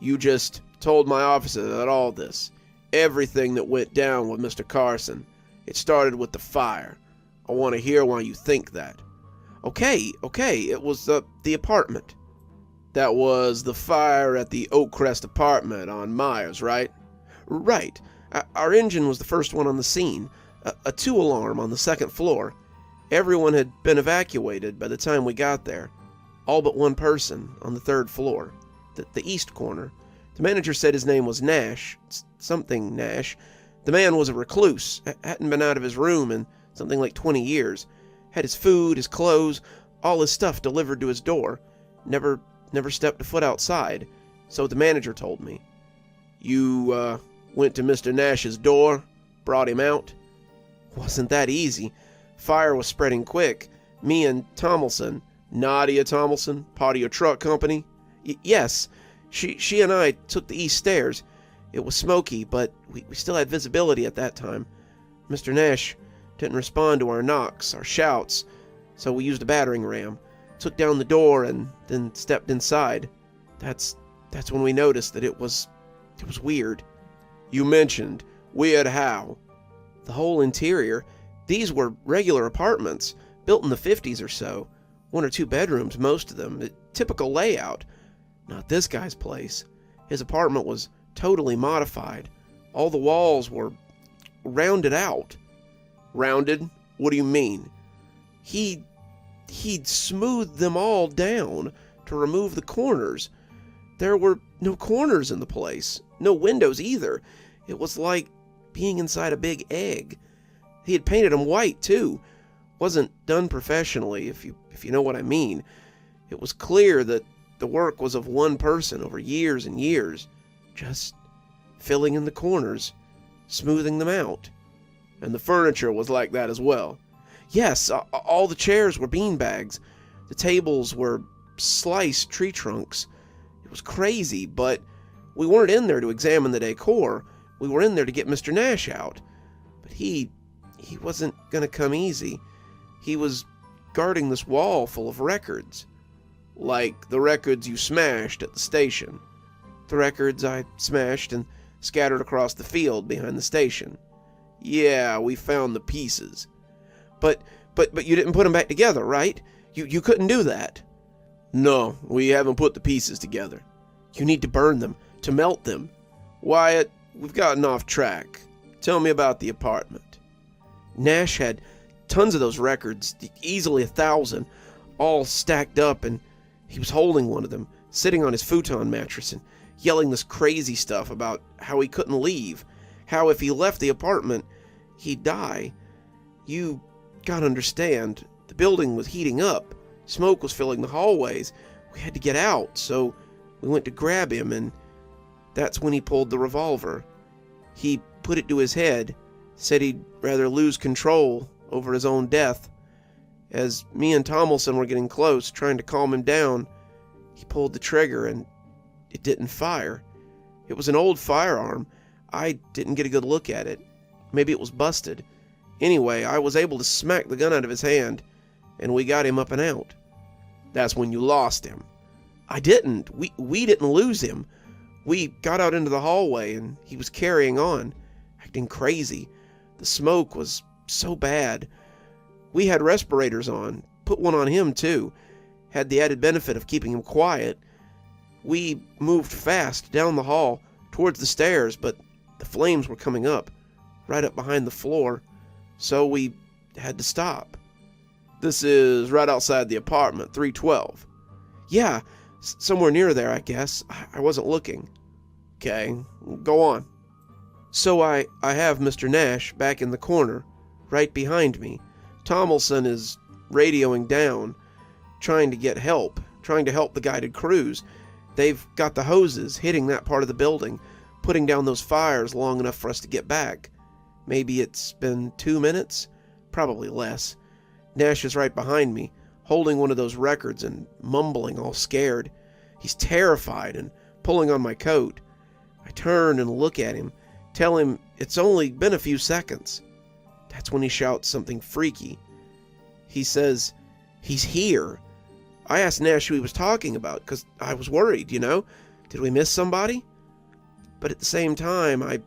You just told my officer that all this, everything that went down with Mr. Carson, it started with the fire. I want to hear why you think that. Okay, it was the apartment. That was the fire at the Oakcrest apartment on Myers, right? Right. Our engine was the first one on the scene. A 2-alarm on the second floor. Everyone had been evacuated by the time we got there. All but one person on the third floor. The east corner. The manager said his name was Nash. Something Nash. The man was a recluse. Hadn't been out of his room in something like 20 years. Had his food, his clothes, all his stuff delivered to his door. Never stepped a foot outside. So the manager told me. You, went to Mr. Nash's door? Brought him out? Wasn't that easy. Fire was spreading quick. Me and Tomlinson, Nadia Tomlinson, part of your truck company? Yes. She and I took the east stairs. It was smoky, but we still had visibility at that time. Mr. Nash didn't respond to our knocks, our shouts, so we used a battering ram, took down the door, and then stepped inside. That's when we noticed that it was weird. You mentioned weird how? The whole interior. These were regular apartments, built in the 50s or so. 1 or 2 bedrooms, most of them. Typical layout. Not this guy's place. His apartment was totally modified. All the walls were rounded out. Rounded? What do you mean? He'd smoothed them all down to remove the corners. There were no corners in the place. No windows either. It was like being inside a big egg. He had painted them white, too. Wasn't done professionally, if you know what I mean. It was clear that the work was of one person over years and years, just filling in the corners, smoothing them out. And the furniture was like that as well. Yes, all the chairs were beanbags. The tables were sliced tree trunks. It was crazy, but we weren't in there to examine the decor. We were in there to get Mr. Nash out. But he wasn't gonna come easy. He was guarding this wall full of records. Like the records you smashed at the station. The records I smashed and scattered across the field behind the station. Yeah, we found the pieces. But you didn't put them back together, right? You couldn't do that. No, we haven't put the pieces together. You need to burn them, to melt them. Wyatt, we've gotten off track. Tell me about the apartment. Nash had tons of those records, easily 1,000, all stacked up, and he was holding one of them, sitting on his futon mattress and yelling this crazy stuff about how he couldn't leave, how if he left the apartment, he'd die. You gotta understand, the building was heating up. Smoke was filling the hallways. We had to get out, so we went to grab him, and that's when he pulled the revolver. He put it to his head, said he'd rather lose control over his own death. As me and Tomlinson were getting close, trying to calm him down, he pulled the trigger, and it didn't fire. It was an old firearm. I didn't get a good look at it. Maybe it was busted. Anyway, I was able to smack the gun out of his hand, and we got him up and out. That's when you lost him. I didn't. We didn't lose him. We got out into the hallway, and he was carrying on, acting crazy. The smoke was so bad. We had respirators on, put one on him too. Had the added benefit of keeping him quiet. We moved fast down the hall towards the stairs, but the flames were coming up, right up behind the floor, so we had to stop. This is right outside the apartment, 312. Yeah, somewhere near there, I guess. I wasn't looking. Okay, go on. So I have Mr. Nash back in the corner, right behind me. Tomlinson is radioing down, trying to get help, trying to help the guided crews. They've got the hoses hitting that part of the building, putting down those fires long enough for us to get back. Maybe it's been 2 minutes? Probably less. Nash is right behind me, holding one of those records and mumbling all scared. He's terrified and pulling on my coat. I turn and look at him, tell him it's only been a few seconds. That's when he shouts something freaky. He says, "He's here." I asked Nash who he was talking about, because I was worried, you know? Did we miss somebody? But at the same time, I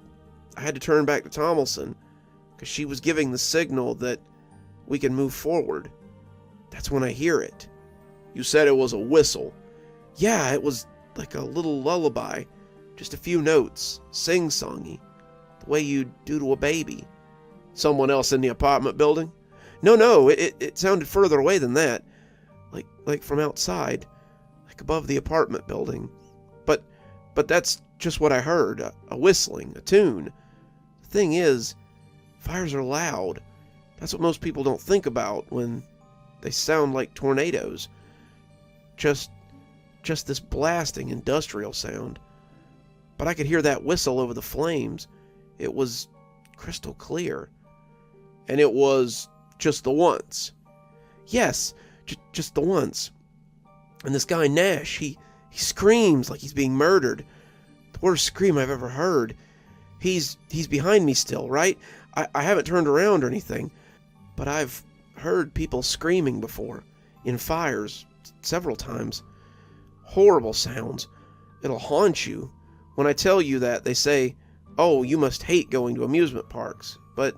had to turn back to Tomlinson, because she was giving the signal that we can move forward. That's when I hear it. You said it was a whistle. Yeah, it was like a little lullaby. Just a few notes, sing-songy, the way you'd do to a baby. Someone else in the apartment building? No, it sounded further away than that. Like from outside, like above the apartment building. But that's just what I heard, a whistling, a tune. The thing is, fires are loud. That's what most people don't think about when they sound like tornadoes. Just this blasting industrial sound. But I could hear that whistle over the flames. It was crystal clear. And it was just the once. Yes, just the once. And this guy Nash, he screams like he's being murdered. The worst scream I've ever heard. He's behind me still, right? I haven't turned around or anything. But I've heard people screaming before. In fires. Several times. Horrible sounds. It'll haunt you. When I tell you that, they say, "Oh, you must hate going to amusement parks." But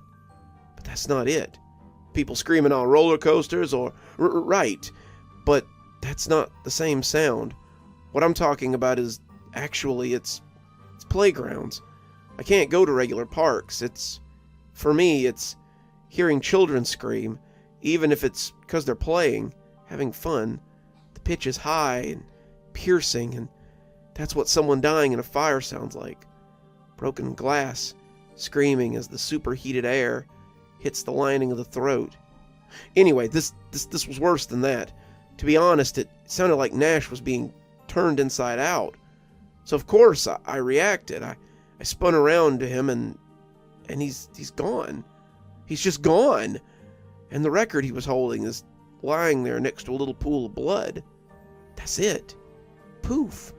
that's not it. People screaming on roller coasters or... right. But that's not the same sound. What I'm talking about is actually it's playgrounds. I can't go to regular parks. For me, it's hearing children scream, even if it's because they're playing, having fun. The pitch is high and piercing, and that's what someone dying in a fire sounds like. Broken glass, screaming as the superheated air hits the lining of the throat. Anyway, this was worse than that. To be honest, it sounded like Nash was being turned inside out. So of course I reacted. I spun around to him and he's gone. He's just gone. And the record he was holding is lying there next to a little pool of blood. That's it. Poof.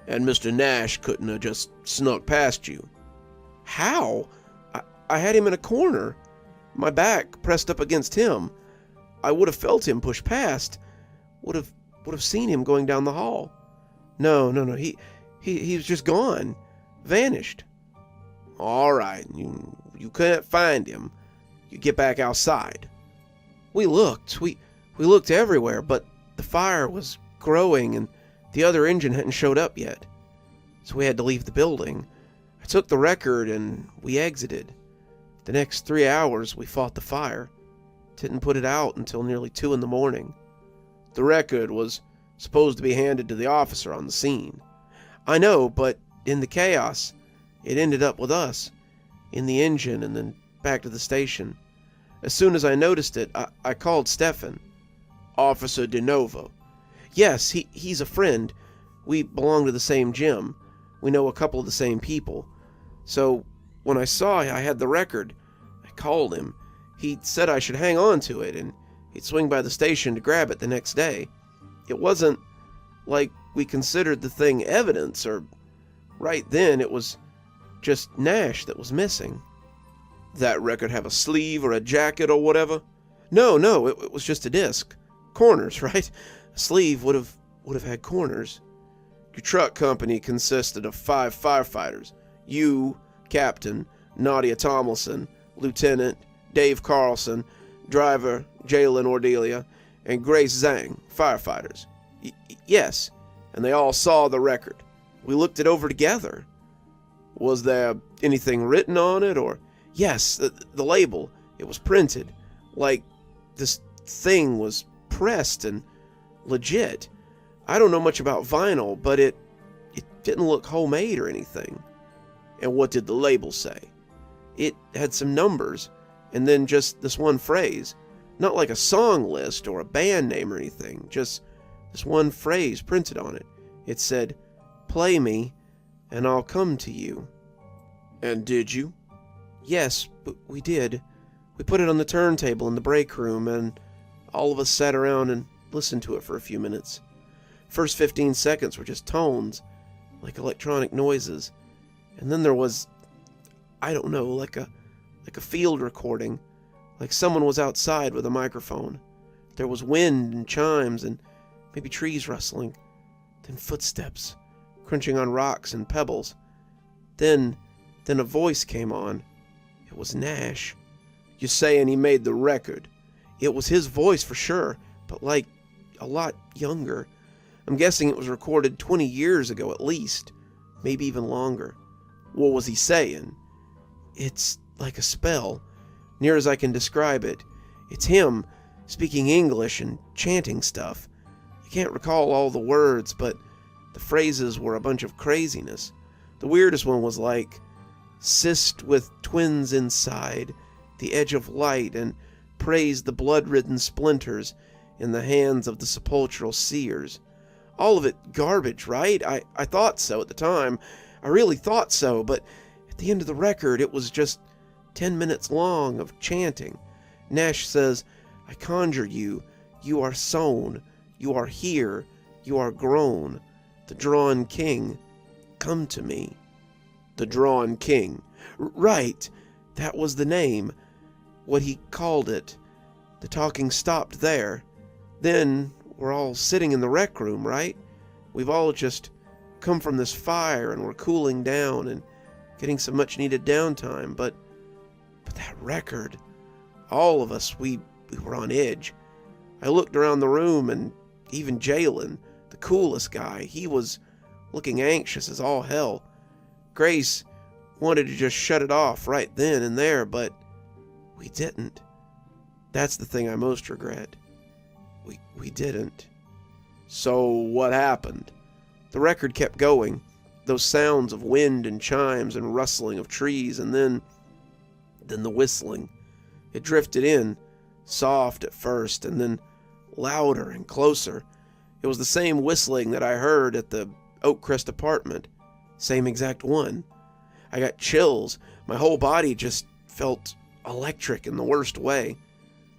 And Mr. Nash couldn't have just snuck past you. How? I had him in a corner. My back pressed up against him. I would have felt him push past. Would have seen him going down the hall. No. He was just gone. Vanished. All right. You you can't find him, you get back outside. We looked. We looked everywhere, but the fire was growing and the other engine hadn't showed up yet. So we had to leave the building. I took the record and we exited. The next 3 hours we fought the fire. Didn't put it out until nearly 2 in the morning. The record was supposed to be handed to the officer on the scene. I know, but in the chaos, it ended up with us, in the engine and then back to the station. As soon as I noticed it, I called Stefan. Officer De Novo. Yes, he's a friend. We belong to the same gym. We know a couple of the same people. So when I saw I had the record, I called him. He said I should hang on to it and he'd swing by the station to grab it the next day. It wasn't like we considered the thing evidence, or right then it was just Nash that was missing. That record have a sleeve or a jacket or whatever? No, it was just a disc. Corners, right? A sleeve would have had corners. Your truck company consisted of 5 firefighters. You, Captain, Nadia Tomlinson, Lieutenant, Dave Carlson, driver, Jalen Ordelia, and Grace Zhang, firefighters. Yes, and they all saw the record. We looked it over together. Was there anything written on it, or... Yes, the label. It was printed. Like, this thing was pressed and legit. I don't know much about vinyl, but it didn't look homemade or anything. And what did the label say? It had some numbers, and then just this one phrase. Not like a song list or a band name or anything, just this one phrase printed on it. It said, "Play me, and I'll come to you." And did you? Yes, but we did. We put it on the turntable in the break room, and all of us sat around and listened to it for a few minutes. First 15 seconds were just tones, like electronic noises. And then there was, I don't know, like a field recording, like someone was outside with a microphone. There was wind and chimes and maybe trees rustling. Then footsteps, crunching on rocks and pebbles. Then a voice came on. It was Nash. You're saying he made the record? It was his voice for sure, but like a lot younger. I'm guessing it was recorded 20 years ago at least, maybe even longer. What was he saying? It's like a spell, near as I can describe it. It's him speaking English and chanting stuff. I can't recall all the words, but the phrases were a bunch of craziness. The weirdest one was like, "Cyst with twins inside, the edge of light, and praise the blood-ridden splinters in the hands of the sepulchral seers." All of it garbage, right? I thought so at the time. I really thought so, but at the end of the record, it was just 10 minutes long of chanting. Nash says, "I conjure you. You are sown. You are here. You are grown. The drawn king. Come to me." The Drawn King. Right. That was the name. What he called it. The talking stopped there. Then we're all sitting in the rec room, right? We've all just come from this fire and we're cooling down and getting some much needed downtime, but that record, all of us, we were on edge. I looked around the room, and even Jalen, the coolest guy, he was looking anxious as all hell. Grace wanted to just shut it off right then and there, but we didn't. That's the thing I most regret. We didn't. So what happened? The record kept going, those sounds of wind and chimes and rustling of trees, and then the whistling. It drifted in, soft at first, and then louder and closer. It was the same whistling that I heard at the Oakcrest apartment. Same exact one. I got chills. My whole body just felt electric in the worst way.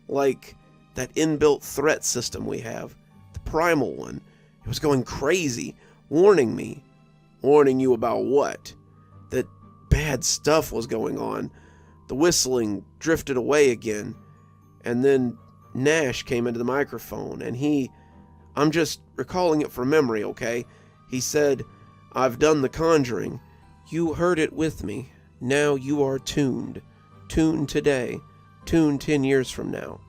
Like that inbuilt threat system we have. The primal one. It was going crazy, warning me. Warning you about what? That bad stuff was going on. The whistling drifted away again. And then Nash came into the microphone, and I'm just recalling it from memory, okay? He said, "I've done the conjuring. You heard it with me. Now you are tuned. Tuned today, tuned 10 years from now.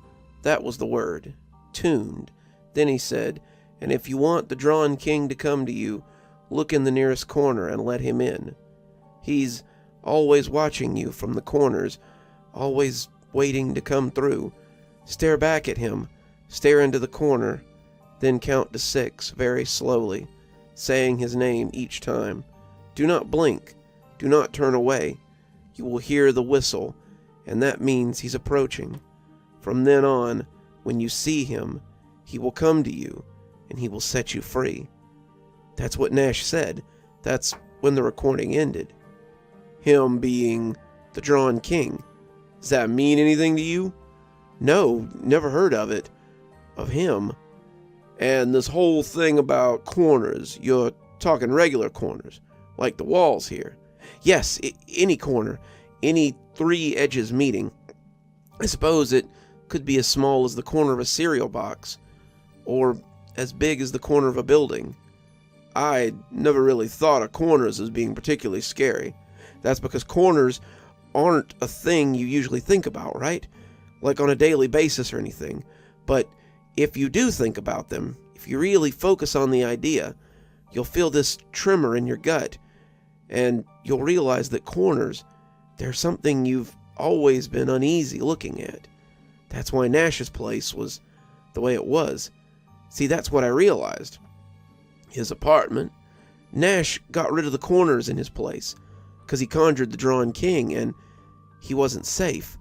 That was the word. Tuned. Then he said, and if you want the Drawn King to come to you, look in the nearest corner and let him in. He's always watching you from the corners, always waiting to come through. Stare back at him, stare into the corner, then count to 6 very slowly, saying his name each time. Do not blink, do not turn away. You will hear the whistle, and that means he's approaching. From then on, when you see him, he will come to you, and he will set you free. That's what Nash said. That's when the recording ended. Him being the Drawn King. Does that mean anything to you? No, never heard of it. Of him. And this whole thing about corners, you're talking regular corners, like the walls here. Yes, any corner, any 3 edges meeting. I suppose it could be as small as the corner of a cereal box, or as big as the corner of a building. I never really thought of corners as being particularly scary. That's because corners aren't a thing you usually think about, right? Like on a daily basis or anything. But if you do think about them, if you really focus on the idea, you'll feel this tremor in your gut, and you'll realize that corners, they're something you've always been uneasy looking at. That's why Nash's place was the way it was. See, that's what I realized. His apartment, Nash got rid of the corners in his place, because he conjured the Drawn King, and he wasn't safe.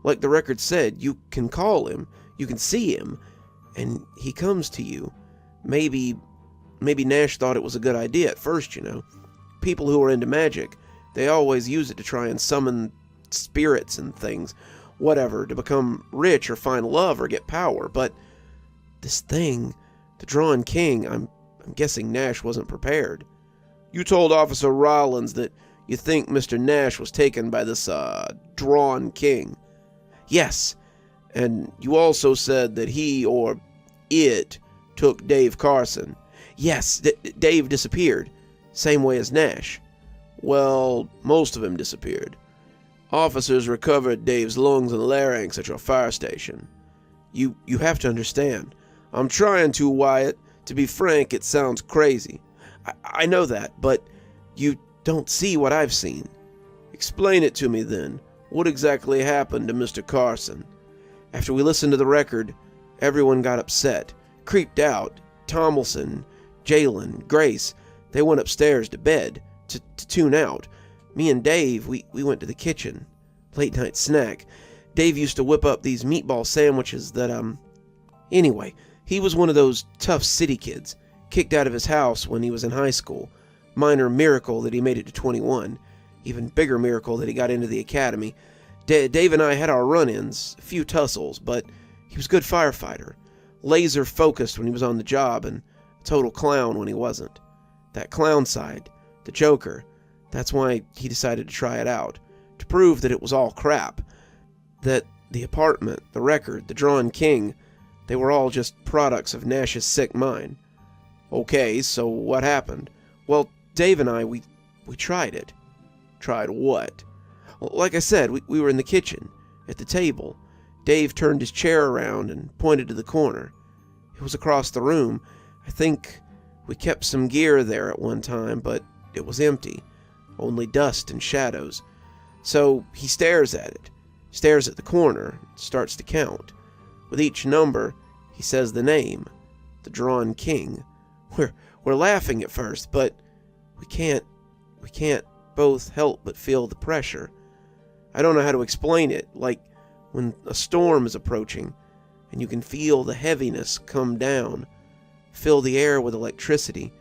Like the record said, you can call him, you can see him, and he comes to you. Maybe Nash thought it was a good idea at first, you know. People who are into magic, they always use it to try and summon spirits and things, whatever, to become rich or find love or get power. But this thing, the Drawn King, I'm guessing Nash wasn't prepared. You told Officer Rollins that you think Mr. Nash was taken by this, Drawn King. Yes, and you also said that he, or it, took Dave Carson. Yes, Dave disappeared, same way as Nash. Well, most of him disappeared. Officers recovered Dave's lungs and larynx at your fire station. You have to understand. I'm trying to, Wyatt. To be frank, it sounds crazy. I know that, but you don't see what I've seen. Explain it to me then. What exactly happened to Mr. Carson? After we listened to the record, everyone got upset, creeped out. Tomlinson, Jalen, Grace, they went upstairs to bed to tune out. Me and Dave, we went to the kitchen. Late night snack. Dave used to whip up these meatball sandwiches that, Anyway, he was one of those tough city kids, kicked out of his house when he was in high school. Minor miracle that he made it to 21. Even bigger miracle that he got into the academy. Dave and I had our run-ins, a few tussles, but he was a good firefighter. Laser focused when he was on the job, and a total clown when he wasn't. That clown side, the Joker, that's why he decided to try it out. To prove that it was all crap. That the apartment, the record, the Drawn King, they were all just products of Nash's sick mind. Okay, so what happened? Well, Dave and I, we tried it. Tried what? Well, like I said, we were in the kitchen, at the table. Dave turned his chair around and pointed to the corner. It was across the room. I think we kept some gear there at one time, but it was empty. Only dust and shadows. So he stares at it, stares at the corner, starts to count. With each number, he says the name, the Drawn King. We're laughing at first, but we can't both help but feel the pressure. I don't know how to explain it, like when a storm is approaching, and you can feel the heaviness come down, fill the air with electricity.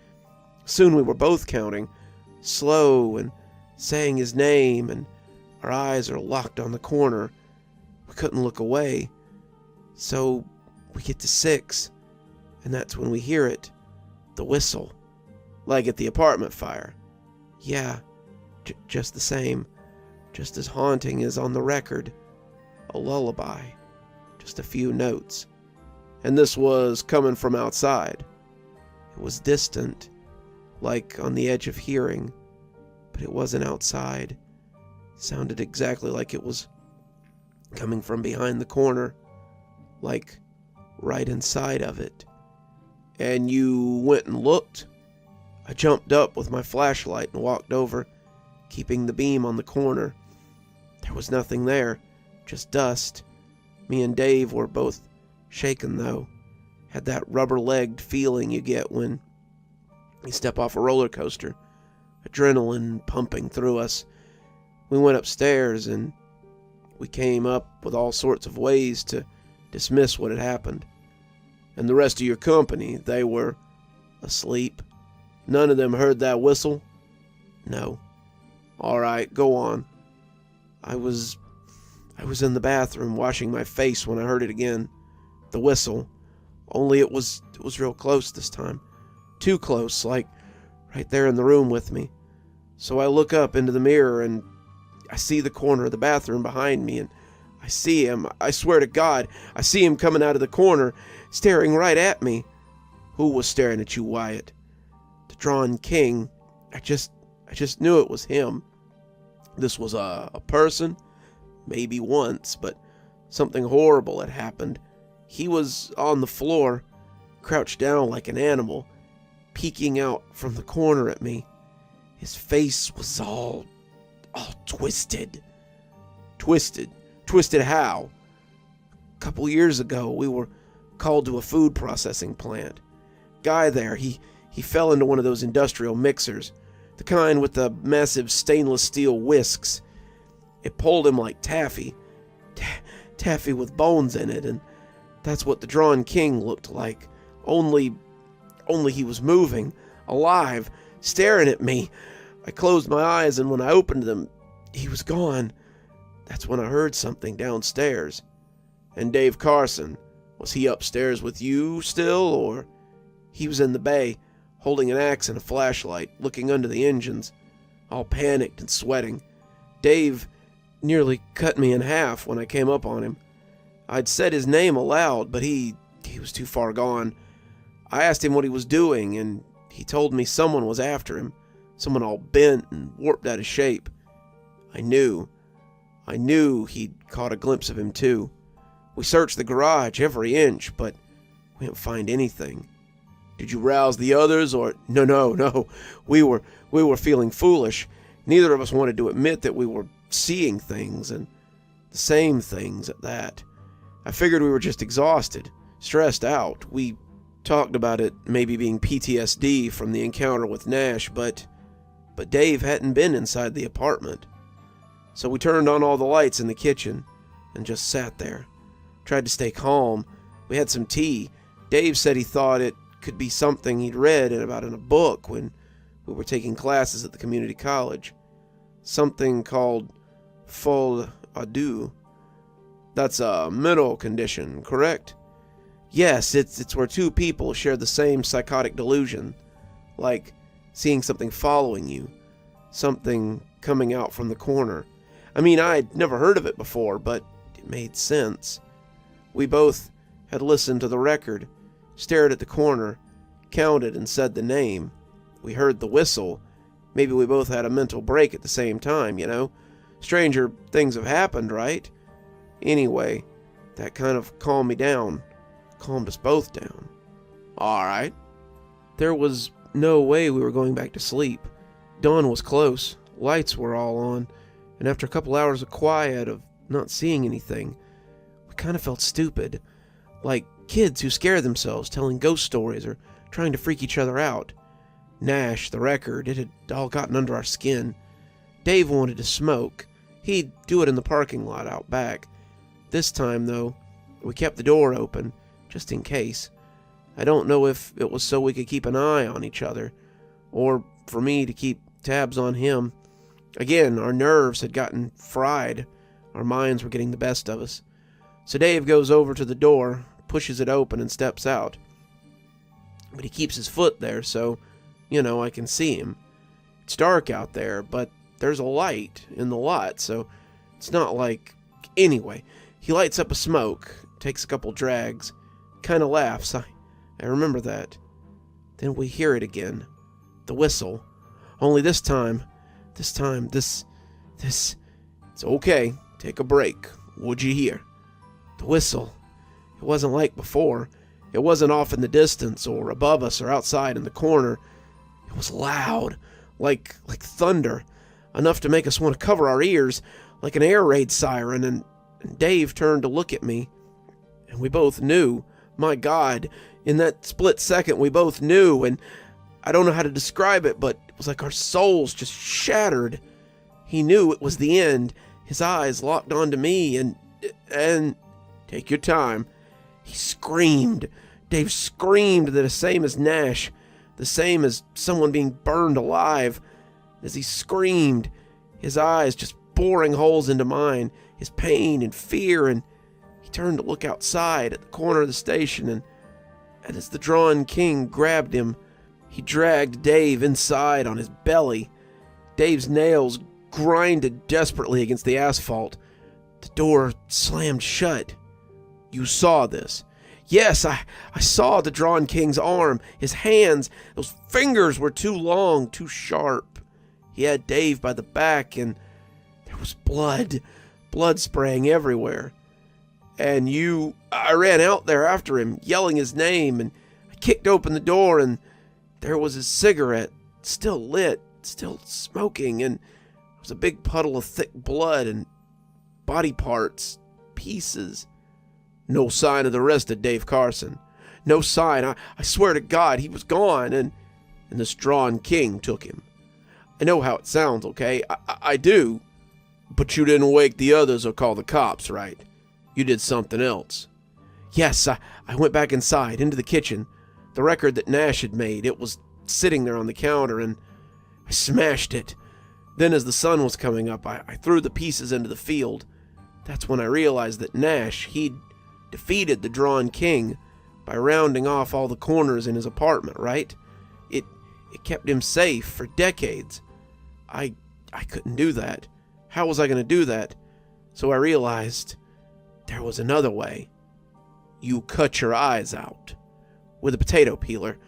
Soon we were both counting, slow and saying his name, and our eyes are locked on the corner. We couldn't look away. So we get to 6, and that's when we hear it. The whistle. Like at the apartment fire. Yeah, just the same. Just as haunting as on the record. A lullaby. Just a few notes. And this was coming from outside. It was distant, like on the edge of hearing, but it wasn't outside. It sounded exactly like it was coming from behind the corner, like right inside of it. And you went and looked? I jumped up with my flashlight and walked over, keeping the beam on the corner. There was nothing there, just dust. Me and Dave were both shaken, though. Had that rubber-legged feeling you get when you step off a roller coaster. Adrenaline pumping through us. We went upstairs and we came up with all sorts of ways to dismiss what had happened. And the rest of your company, they were asleep. None of them heard that whistle? No. All right, go on. I was in the bathroom washing my face when I heard it again. The whistle. Only it was real close this time. Too close, like right there in the room with me. So I look up into the mirror and I see the corner of the bathroom behind me, and I see him. I swear to God, I see him coming out of the corner, staring right at me. Who was staring at you, Wyatt? The Drawn King. I just knew it was him. This was a person, maybe once, but something horrible had happened. He was on the floor, crouched down like an animal, peeking out from the corner at me. His face was all twisted. Twisted? Twisted how? A couple years ago, we were called to a food processing plant. Guy there, he fell into one of those industrial mixers, the kind with the massive stainless steel whisks. It pulled him like taffy. Taffy with bones in it, and that's what the Drawn King looked like. Only he was moving, alive, staring at me. I closed my eyes, and when I opened them, he was gone. That's when I heard something downstairs. And Dave Carson, was he upstairs with you still, or? He was in the bay, holding an axe and a flashlight, looking under the engines, all panicked and sweating. Dave nearly cut me in half when I came up on him. I'd said his name aloud, but he was too far gone. I asked him what he was doing, and he told me someone was after him, someone all bent and warped out of shape. I knew he'd caught a glimpse of him too. We searched the garage every inch, but we didn't find anything. Did you rouse the others, or? No. We were feeling foolish. Neither of us wanted to admit that we were seeing things, and the same things at that. I figured we were just exhausted, stressed out. We talked about it maybe being PTSD from the encounter with Nash, but Dave hadn't been inside the apartment. So we turned on all the lights in the kitchen and just sat there. Tried to stay calm. We had some tea. Dave said he thought it could be something he'd read about in a book when we were taking classes at the community college. Something called folie à deux. That's a mental condition, correct? Yes, it's where two people share the same psychotic delusion. Like seeing something following you. Something coming out from the corner. I mean, I'd never heard of it before, but it made sense. We both had listened to the record, stared at the corner, counted and said the name. We heard the whistle. Maybe we both had a mental break at the same time, you know? Stranger things have happened, right? Anyway, that kind of calmed me down. Calmed us both down. All right. There was no way we were going back to sleep. Dawn was close. Lights were all on. And after a couple hours of quiet, of not seeing anything, we kind of felt stupid. Like kids who scare themselves telling ghost stories or trying to freak each other out. Nash, the record, it had all gotten under our skin. Dave wanted to smoke. He'd do it in the parking lot out back. This time, though, we kept the door open, just in case. I don't know if it was so we could keep an eye on each other, or for me to keep tabs on him. Again, our nerves had gotten fried. Our minds were getting the best of us. So Dave goes over to the door, pushes it open, and steps out. But he keeps his foot there, so, I can see him. It's dark out there, but there's a light in the lot, so it's not like... Anyway, he lights up a smoke, takes a couple drags, kind of laughs. I remember that. Then we hear it again. The whistle. Only this time, it's okay. Take a break. What'd you hear? The whistle. It wasn't like before. It wasn't off in the distance or above us or outside in the corner. It was loud, like thunder, enough to make us want to cover our ears, like an air raid siren, and Dave turned to look at me, and we both knew. My God, in that split second we both knew, and I don't know how to describe it, but it was like our souls just shattered. He knew it was the end. His eyes locked onto me, and take your time. He screamed. Dave screamed the same as Nash, the same as someone being burned alive. As he screamed, his eyes just boring holes into mine, his pain and fear, and he turned to look outside at the corner of the station, and as the Drawn King grabbed him, he dragged Dave inside on his belly. Dave's nails grinded desperately against the asphalt. The door slammed shut. You saw this. Yes, I saw the Drawn King's arm, his hands. Those fingers were too long, too sharp. He had Dave by the back, and there was blood spraying everywhere. And I ran out there after him, yelling his name, and I kicked open the door, and there was his cigarette, still lit, still smoking, and there was a big puddle of thick blood and body parts, pieces. No sign of the rest of Dave Carson. No sign. I swear to God, he was gone, and this Drawn King took him. I know how it sounds, okay? I do. But you didn't wake the others or call the cops, right? You did something else. Yes, I went back inside, into the kitchen. The record that Nash had made, it was sitting there on the counter, and I smashed it. Then as the sun was coming up, I threw the pieces into the field. That's when I realized that Nash, he'd defeated the Drawn King by rounding off all the corners in his apartment, right? It kept him safe for decades. I couldn't do that. How was I going to do that? So I realized there was another way. You cut your eyes out. With a potato peeler.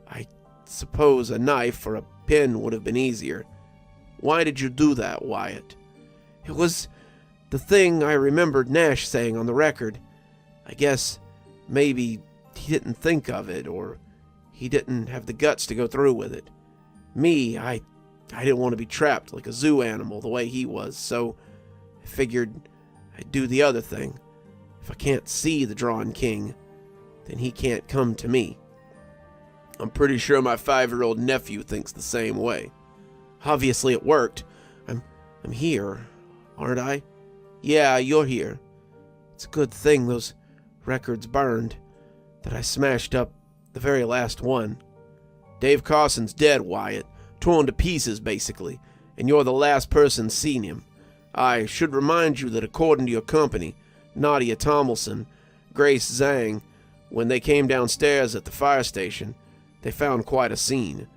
I suppose a knife or a pin would have been easier. Why did you do that, Wyatt? It was the thing I remembered Nash saying on the record. I guess maybe he didn't think of it, or he didn't have the guts to go through with it. Me, I didn't want to be trapped like a zoo animal the way he was, so I figured I'd do the other thing. If I can't see the Drawn King, then he can't come to me. I'm pretty sure my 5-year-old nephew thinks the same way. Obviously it worked. I'm here, aren't I? Yeah, you're here. It's a good thing those records burned, that I smashed up the very last one. Dave Carson's dead, Wyatt. Torn to pieces, basically, and you're the last person seen him. I should remind you that according to your company, Nadia Tomlinson, Grace Zhang, when they came downstairs at the fire station, they found quite a scene.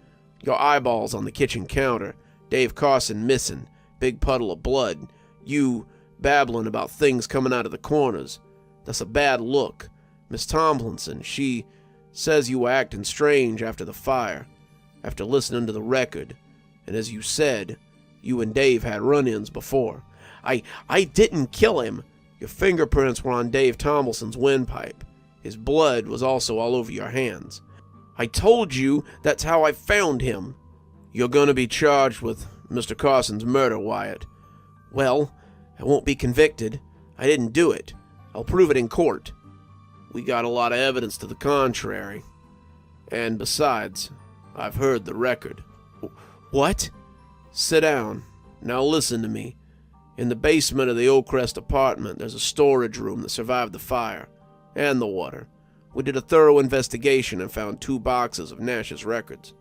Your eyeballs on the kitchen counter, Dave Carson missing, big puddle of blood, you babbling about things coming out of the corners. That's a bad look. Miss Tomlinson, she says you were acting strange after the fire, after listening to the record, and as you said, you and Dave had run-ins before. I didn't kill him. Your fingerprints were on Dave Tomlinson's windpipe. His blood was also all over your hands. I told you that's how I found him. You're going to be charged with Mr. Carson's murder, Wyatt. Well, I won't be convicted. I didn't do it. I'll prove it in court. We got a lot of evidence to the contrary. And besides, I've heard the record. What? Sit down. Now listen to me. In the basement of the Oakcrest apartment, there's a storage room that survived the fire and the water. We did a thorough investigation and found 2 boxes of Nash's records.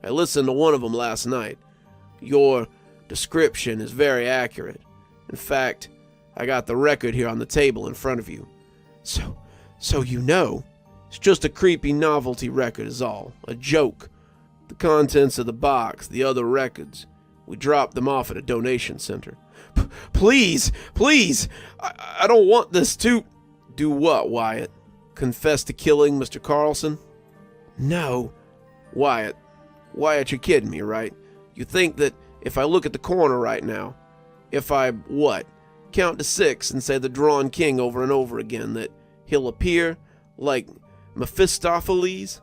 I listened to one of them last night. Your description is very accurate. In fact, I got the record here on the table in front of you. So you know. It's just a creepy novelty record is all. A joke. The contents of the box, the other records, we dropped them off at a donation center. Please! I don't want this to... Do what, Wyatt? Confess to killing Mr. Carlson? No. Wyatt, you're kidding me, right? You think that if I look at the corner right now, if I, what? count to 6 and say the Drawn King over and over again, that he'll appear like Mephistopheles?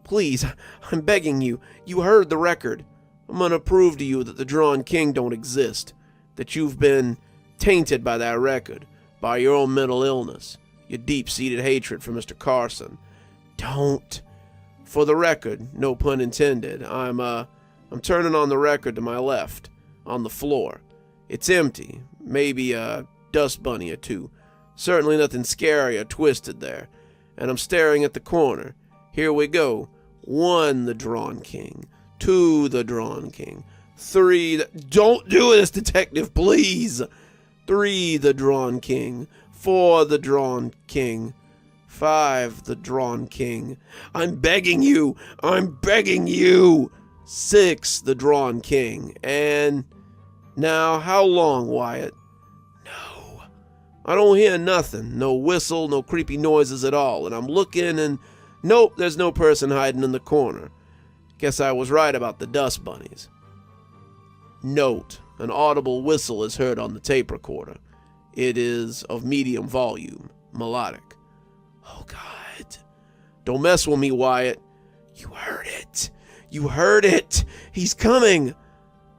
Please, I'm begging you. You heard the record. I'm going to prove to you that the Drawn King don't exist, that you've been tainted by that record, by your own mental illness, your deep-seated hatred for Mr. Carson. Don't. For the record, no pun intended, I'm turning on the record to my left, on the floor. It's empty, maybe a dust bunny or two. Certainly nothing scary or twisted there. And I'm staring at the corner. Here we go. 1, the Drawn King. 2, the Drawn King. 3, don't do this, detective, please. 3, the Drawn King. 4, the Drawn King. 5, the Drawn King. I'm begging you. I'm begging you. 6, the Drawn King. And now, how long, Wyatt? No. I don't hear nothing. No whistle, no creepy noises at all. And I'm looking and nope, there's no person hiding in the corner. Guess I was right about the dust bunnies. Note, an audible whistle is heard on the tape recorder. It is of medium volume, melodic. Oh, God. Don't mess with me, Wyatt. You heard it. You heard it. He's coming.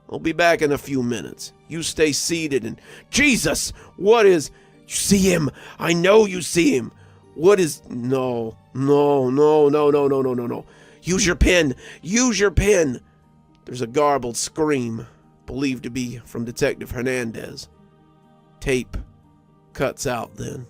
I'll be back in a few minutes. You stay seated and... Jesus! What is... You see him. I know you see him. What is... No. Use your pen. Use your pen. There's a garbled scream, believed to be from Detective Hernandez. Tape cuts out then.